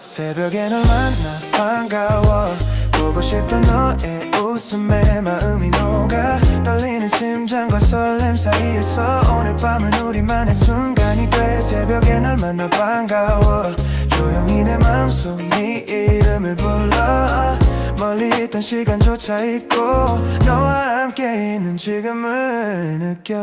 새벽에 널 만나 반가워 보고 싶던 너의 웃음에 마음이 녹아 떨리는 심장과 설렘 사이에서 오늘 밤은 우리만의 순간이 돼 새벽에 널 만나 반가워 조용히 내 맘속 네 이름을 불러 멀리 있던 시간조차 잊고 너와 함께 있는 지금을 느껴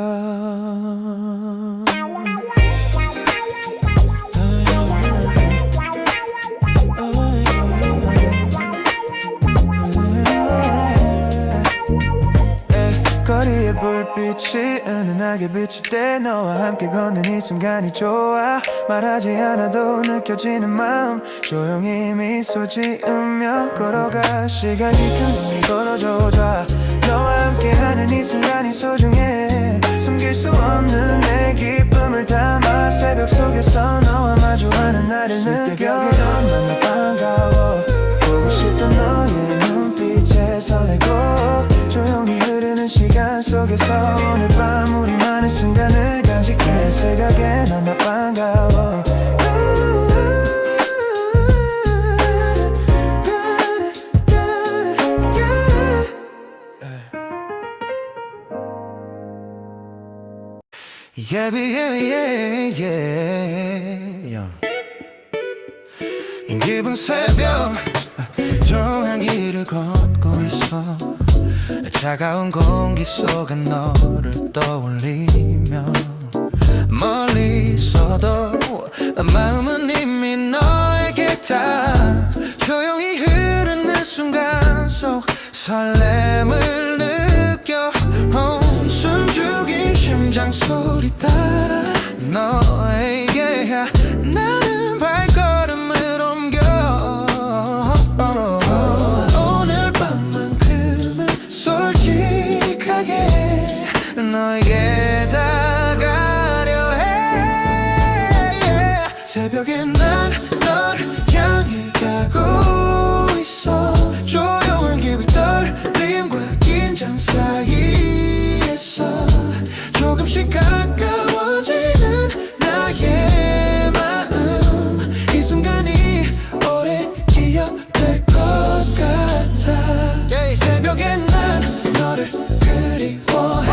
거리의 불빛이 은은하게 비칠 때 너와 함께 걷는 이 순간이 좋아 말하지 않아도 느껴지는 마음 조용히 미소 지으며 걸어가 시간이 금방 걸어줘 너와 함께하는 이 순간이 소중해 숨길 수 없는 내 기쁨을 담아 새벽 속에서 너와 마주하는 나를 느껴 만나 반가워 보고 싶던 너의 눈빛에 설레고 조용히 흐르는 시간 속에서 오늘 밤 우리만의 순간을 간직해 새벽에 난 나 반가워 Yeah, yeah, yeah, yeah. 이 깊은 새벽 조용한 길을 걷고 있어 차가운 공기 속에 너를 떠올리며 멀리서도 마음은 이미 너에게 다 조용히 흐르는 설렘을 느껴 숨죽인 심장 소리 따라 너에게 나는 발걸음을 옮겨 오늘 밤만큼은 솔직하게 너에게 다가려 해 새벽에 난 널 향해 가고 있어 조용한 기분 떨림과 긴장 사이에서 조금씩 가까워지는 나의 마음 이 순간이 오래 기억될 것 같아 새벽에 난 너를 그리워해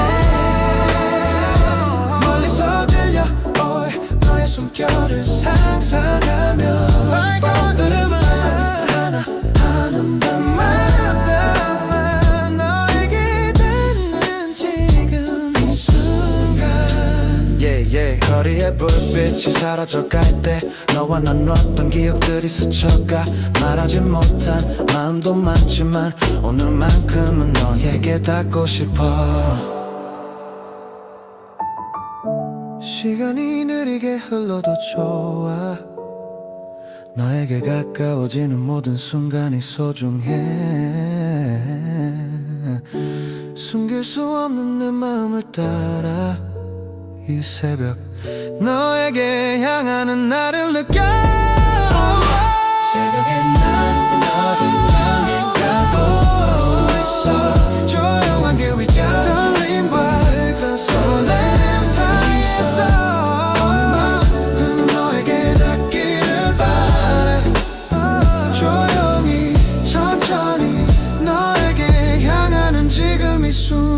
멀리서 들려 너의 숨결을 상상하며 발걸음을 하나 하는 밤마다 너에게 닿는 지금 이 순간 거리의 불빛이 사라져갈 때 너와 나눴던 기억들이 스쳐가 말하지 못한 마음도 많지만 오늘만큼은 너에게 닿고 싶어 시간이 느리게 흘러도 좋아 너에게 가까워지는 모든 순간이 소중해 숨길 수 없는 내 마음을 따라 이 새벽 너에게 향하는 나를 느껴 새벽에 난 너를 향해 가고 있어 조용한 길 위가 떨림과 설렘 사이에서 오늘만큼 너에게 닿기를 바래 조용히 천천히 너에게 향하는 지금 이 순간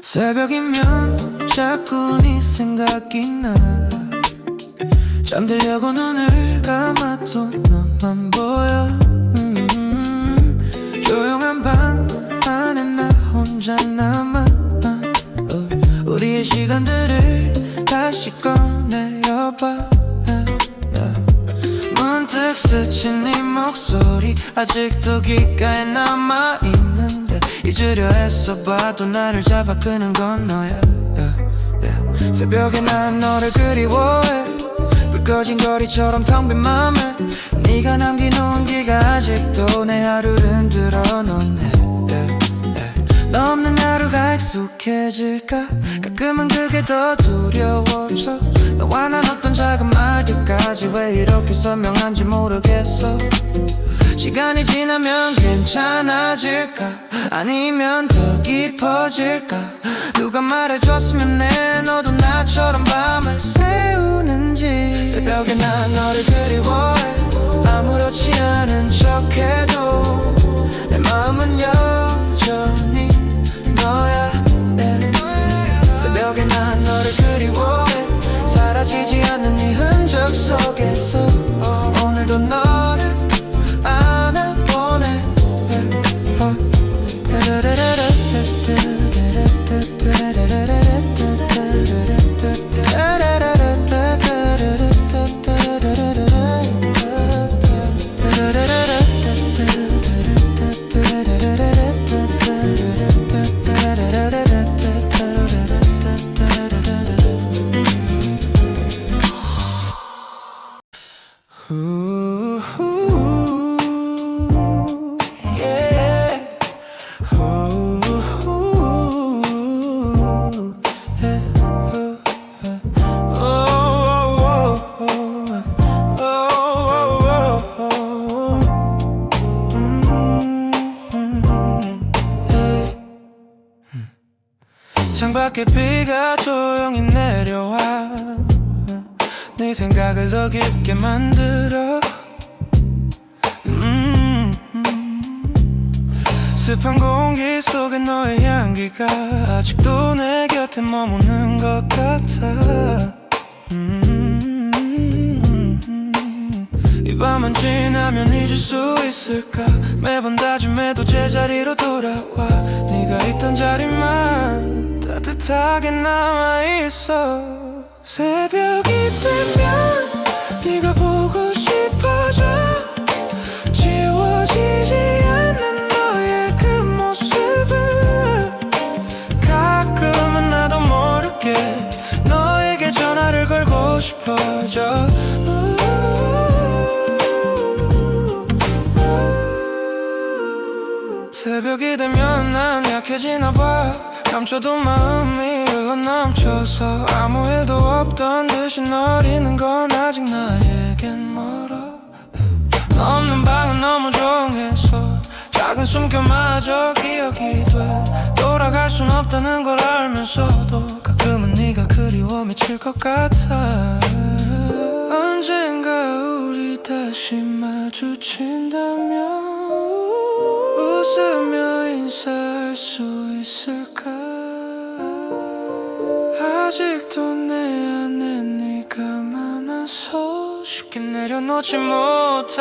새벽이면 자꾸 네 생각이 나 잠들려고 눈을 감아도 너만 보여 조용한 방 안에 나 혼자 남아 우리의 시간들을 다시 꺼내려봐 문득 스친 네 목소리 아직도 귓가에 남아있는데 잊으려 했어 봐도 나를 잡아 끄는 건 너야 새벽에 난 너를 그리워해 불 꺼진 거리처럼 텅 빈 맘에 네가 남긴 온기가 아직도 내 하루를 흔들어 놓네 너 없는 하루가 익숙해질까 가끔은 그게 더 두려워져 너와 난 어떤 작은 말들까지 왜 이렇게 선명한지 모르겠어 시간이 지나면 괜찮아질까 아니면 더 깊어질까 누가 말해줬으면 해 너도 나처럼 밤을 새우는지 새벽에 난 너를 그리워해 아무렇지 않은 척해도 내 마음은 여전히 너야 새벽에 난 너를 그리워해 사라지지 않는 네 흔적 속에서 오늘도 너를 안아보네 창밖에 비가 조용히 내려와 네 생각을 더 깊게 만들어 습한 공기 속에 너의 향기가 아직도 내 곁에 머무는 것 같아. 이 밤만 지나면 잊을 수 있을까. 매번 다짐해도 제자리로 돌아와. 네가 있던 자리만 따뜻하게 남아있어. 새벽이 되면 네가 보고 싶어져. 지워지지 않는 너의 그 모습을 가끔은 나도 모르게 너에게 전화를 걸고 싶어져. 새벽이 되면 난 약해지나 봐. 감춰도 마음이 흘러넘쳐서 아무 일도 없던 듯이 널 잊는 건 아직 나에겐 멀어. 너 없는 방은 너무 조용해서 작은 숨결마저 기억이 돼. 돌아갈 순 없다는 걸 알면서도 가끔은 네가 그리워 미칠 것 같아. 언젠가 우리 다시 마주친다면 웃으며 인사할 수 있을까. 아직도 내 안에 네가 많아서 쉽게 내려놓지 못하겠어.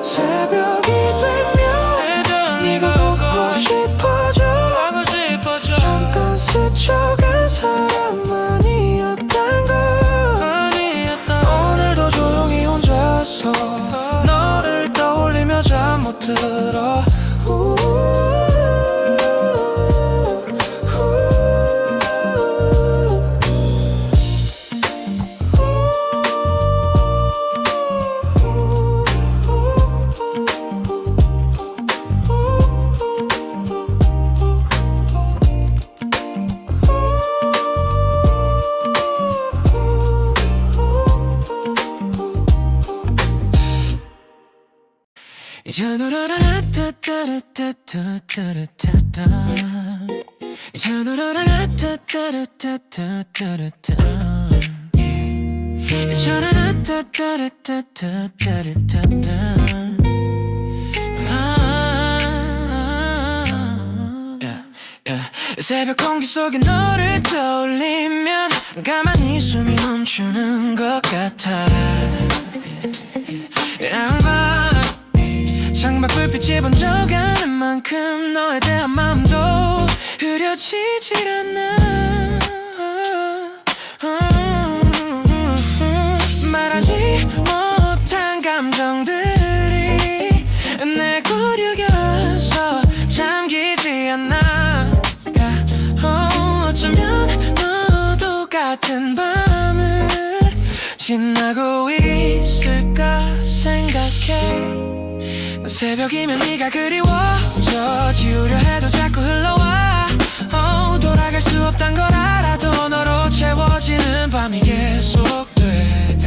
새벽이 되면 네가 보고 싶어져. 잠깐 스쳐간 사람만이었단 걸. 오늘도 조용히 혼자서 너를 떠올리며 잠 못 들어. 새벽 공기 속에 너를 떠올리면 가만히 숨이 멈추는 것 같아. 창밖 불빛이 번져가는 만큼 너에 대한 마음도 흐려지질 않아. 말하지 못한 감정들이 내 고려겨서 잠기지 않아. 어쩌면 너도 같은 밤을 지나고 있을까 생각해. 새벽이면 네가 그리워져. 지우려 해도 자꾸 흘러와. 돌아갈 수 없단 걸 알아도 너로 채워지는 밤이 계속돼.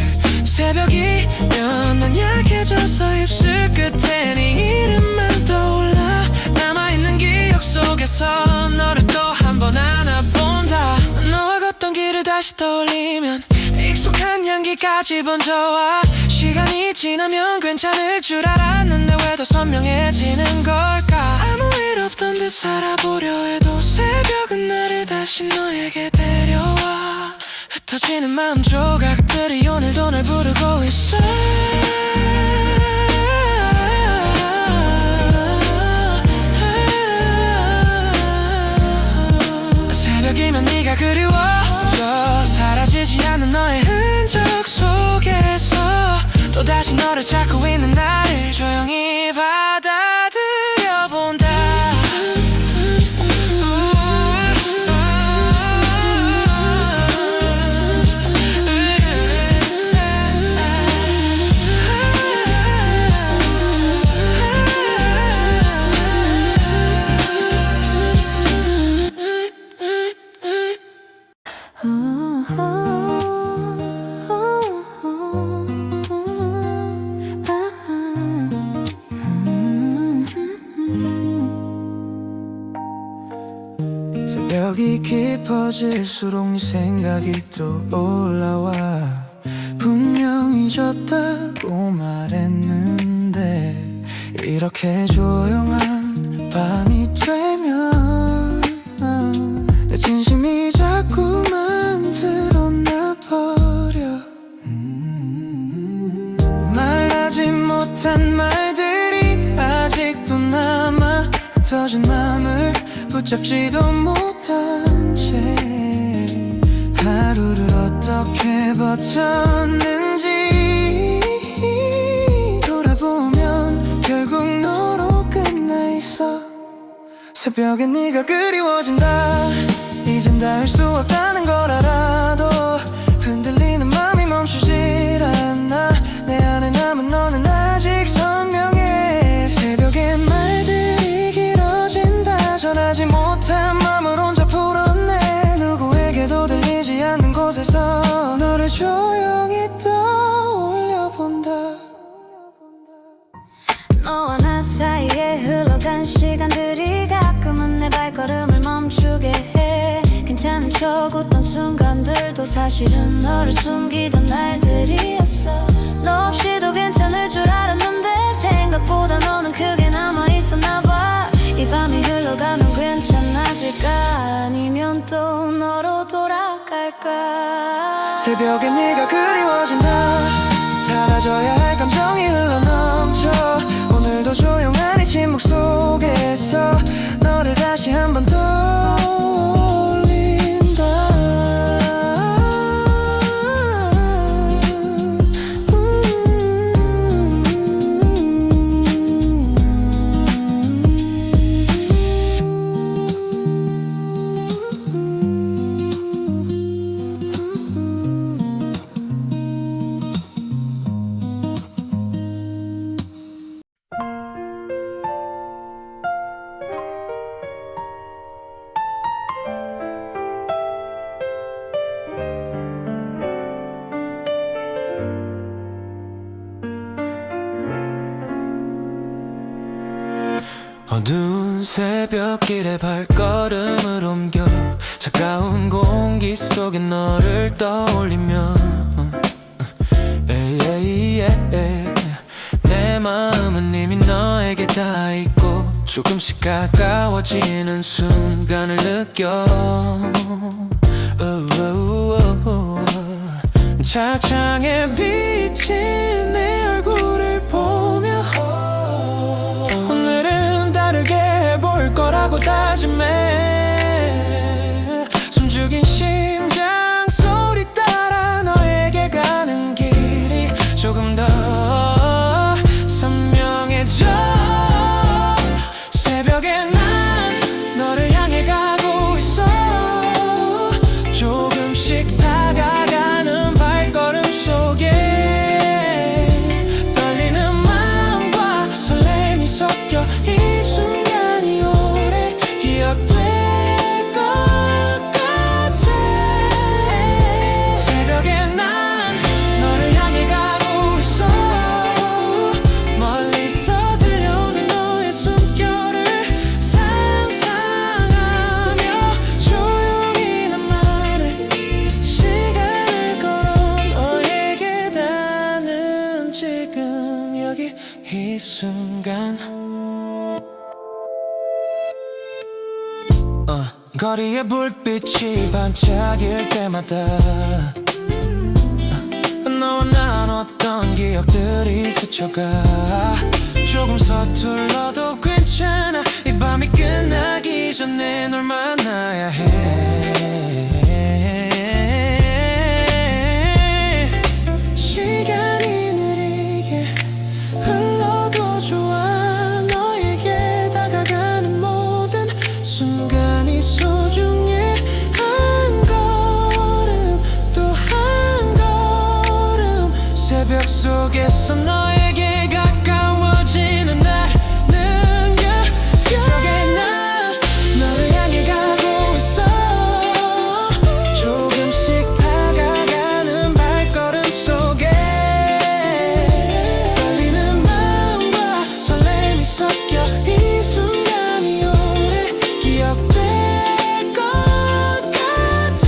새벽이면 난 약해져서 입술 끝에 네 이름만 떠올라. 남아있는 기억 속에서 너를 또 한 번 안아본다. 너와 걷던 길을 다시 떠올리면 익숙한 향기까지 번져와. 시간이 지나면 괜찮을 줄 알았는데 왜 더 선명해지는 걸까. 아무 일 없던 듯 살아보려 해도 새벽은 나를 다시 너에게 데려와. 흩어지는 마음 조각들이 오늘도 널 부르고 있어. 새벽이면 네가 그리워져. 사라지지 않는 너의 흔적 속에서 또다시 너를 찾고 있는 나를 조용히 받아들여본다. 새벽이 깊어질수록 네 생각이 또 올라와. 분명 잊었다고 말했는데 이렇게 조용한 밤이 되면 내 진심이 자꾸만 드러나 버려. 말하지 못한 말들이 아직도 남아 흩어진 맘을 붙잡지도 못한 채 하루를 어떻게 버텼는지 돌아보면 결국 너로 끝나 있어. 새벽에 네가 그리워진다. 이젠 닿을 수 없다는 걸 알아도 흔들리는 맘이 멈추질 않아. 내 안에 남은 너는 아직 선명해. 새벽에 말들이 길어진다. 전하지 못한 맘을 혼자 풀어내. 누구에게도 들리지 않는 곳에서 너를 조용히 떠올려 본다. 너와 나 사이에 흘러간 시간들이 가끔은 내 발걸음을 멈추게 해. 괜찮은 척 웃던 순간들도 사실은 너를 숨기던 날들이었어. 너 없이도 괜찮을 줄 알았는데 생각보다 너는 크게 남아있었나 봐. 이 밤이 흘러가면 괜찮아질까 아니면 또 너로 돌아갈까. 새벽에 네가 그리워진다. 사라져야 할 감정이 흘러넘쳐. 오늘도 조용한 이 침묵 속에서 너를 다시 한번 어두운 새벽길에 발걸음을 옮겨 차가운 공기 속에 너를 떠올리며 내 마음은 이미 너에게 닿아 있고 조금씩 가까워지는 순간을 느껴. 차창에 비친 내 얼굴을 보며 오늘은 다르게 해볼 거라고 다짐해. 숨죽인 심장 소리 따라 너에게 가는 길이 조금 더 선명해져. 새벽에 난 너를 향해 가고 있어. 조금씩 다가가는 발걸음 속에 떨리는 마음과 설렘이 섞여 이 순간이 오래 기억될 것 같아. 새벽에 난 너를 향해 가고 있어. 멀리서 들려오는 너의 숨결을 상상하며 조용히 나만의 시간을 걸어 너에게 닿는 지금 여기 이 순간. 거리의 불빛이 반짝일 때마다 너와 난 어떤 기억들이 스쳐가. 조금 서툴러도 괜찮아. 이 밤이 끝나기 전에 널 만나야 해. 시간이 느리게 흘러도 좋아. 너에게 다가가는 모든 순간이 소중해. 한 걸음 또 한 걸음 새벽 속에서 너에게 가까워지는 날 느껴. 기적의 날 너를 향해 가고 있어. 조금씩 다가가는 발걸음 속에 떨리는 마음과 설렘이 섞여 이 순간이 오래 기억될 것 같아.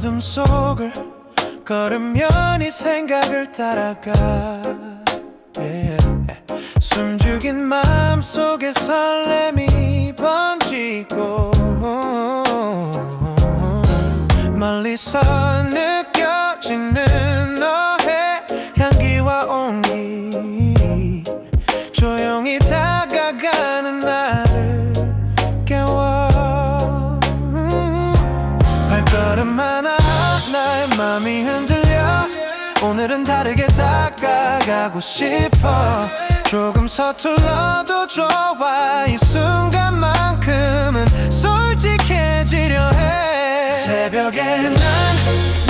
어둠 속을 걸으면 이 생각을 따라가 숨죽인 마음속에 설렘이 번지고 멀리서 느껴지는 너의 향기와 온기 조용히 다가가는 나를 깨워 발걸음 하나하나에 맘이 흔들려 오늘은 다르게 다가가고 싶어 조금 서툴러도 좋아 이 순간만큼은 솔직해지려 해 새벽에 난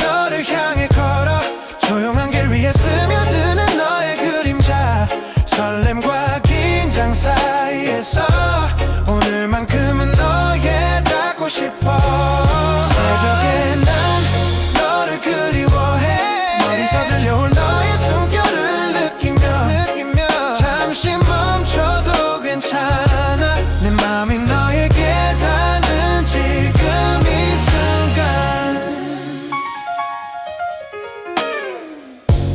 너를 향해 걸어 조용한 길 위에 스며드는 너의 그림자 설렘과 긴장 사이에서 오늘만큼은 너에 닿고 싶어 새벽에 난 너를 그리워해 멀리서 들려올 너의 숨결을 느끼며 잠시 멈춰도 괜찮아 내 맘이 너에게 닿는 지금 이 순간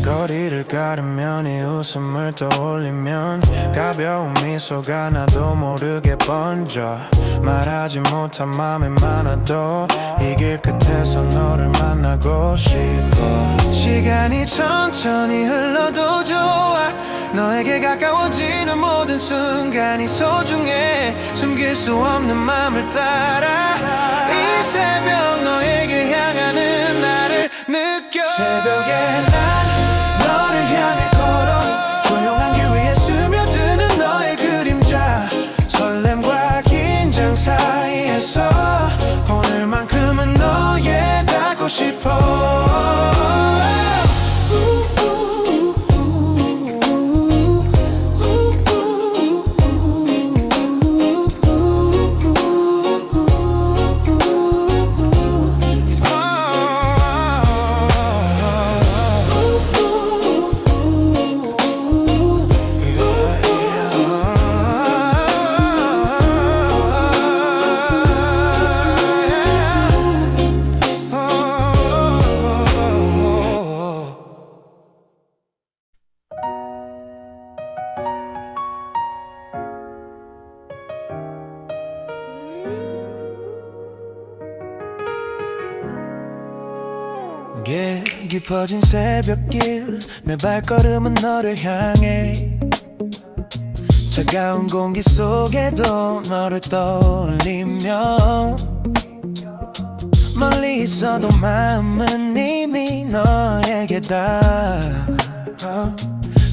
거리를 가르면 이 웃음을 떠올리면 가벼운 미소가 나도 모르게 번져 말하지 못한 맘이 많아도 이 길 끝에서 너를 만나고 싶어 시간이 천천히 흘러도 좋아 너에게 가까워지는 모든 순간이 소중해 숨길 수 없는 맘을 따라 이 새벽 너에게 향하는 나를 느껴 새벽에 난 너를 향해 걸어 조용한 길 위에 스며드는 너의 그림자 설렘과 긴장 사이에서 오늘만큼은 너에 닿고 싶어 깊어진 새벽길 내 발걸음은 너를 향해 차가운 공기 속에도 너를 떠올리며 멀리 있어도 마음은 이미 너에게다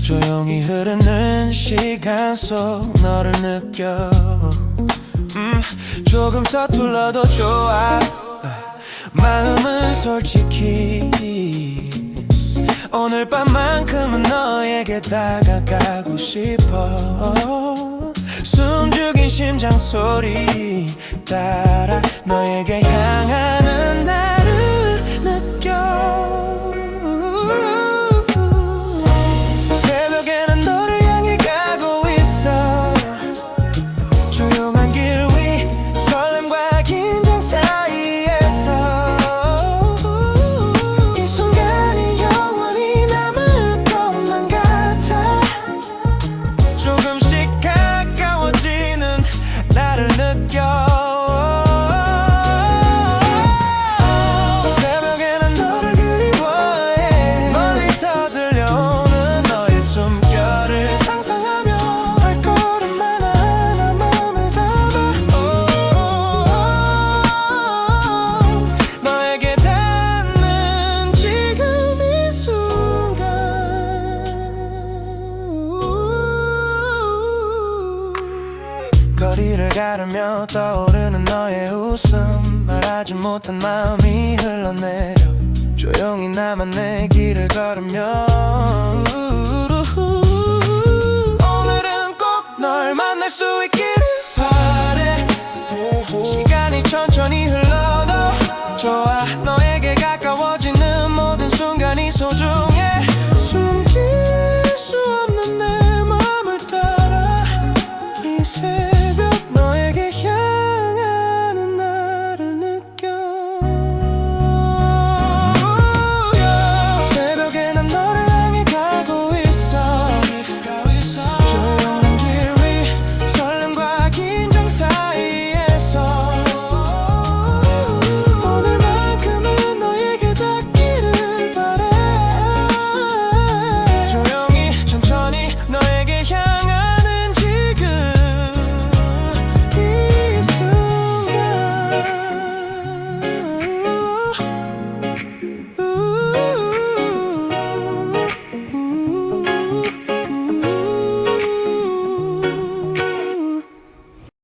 조용히 흐르는 시간 속 너를 느껴 조금 서툴러도 좋아 마음은 솔직히 오늘 밤만큼은 너에게 다가가고 싶어 숨죽인 심장 소리 따라 너에게 향하는 나를 느껴 새벽에는 너를 향해 가고 있어 조용한 길 위 설렘과 긴장 사이에서 이 순간이 영원히 남을 것만 같아 조금씩 가까워지는 나를 느껴 새벽에는 너를 그리워해 멀리서 들려오는 너의 숨결을 상상하며 발걸음 하나하나 맘을 담아 너에게 닿는 지금 이 순간 거리를 가르며 떠오르는 너의 웃음 말하지 못한 마음이 흘러내려 조용히 나만 내 길을 걸으며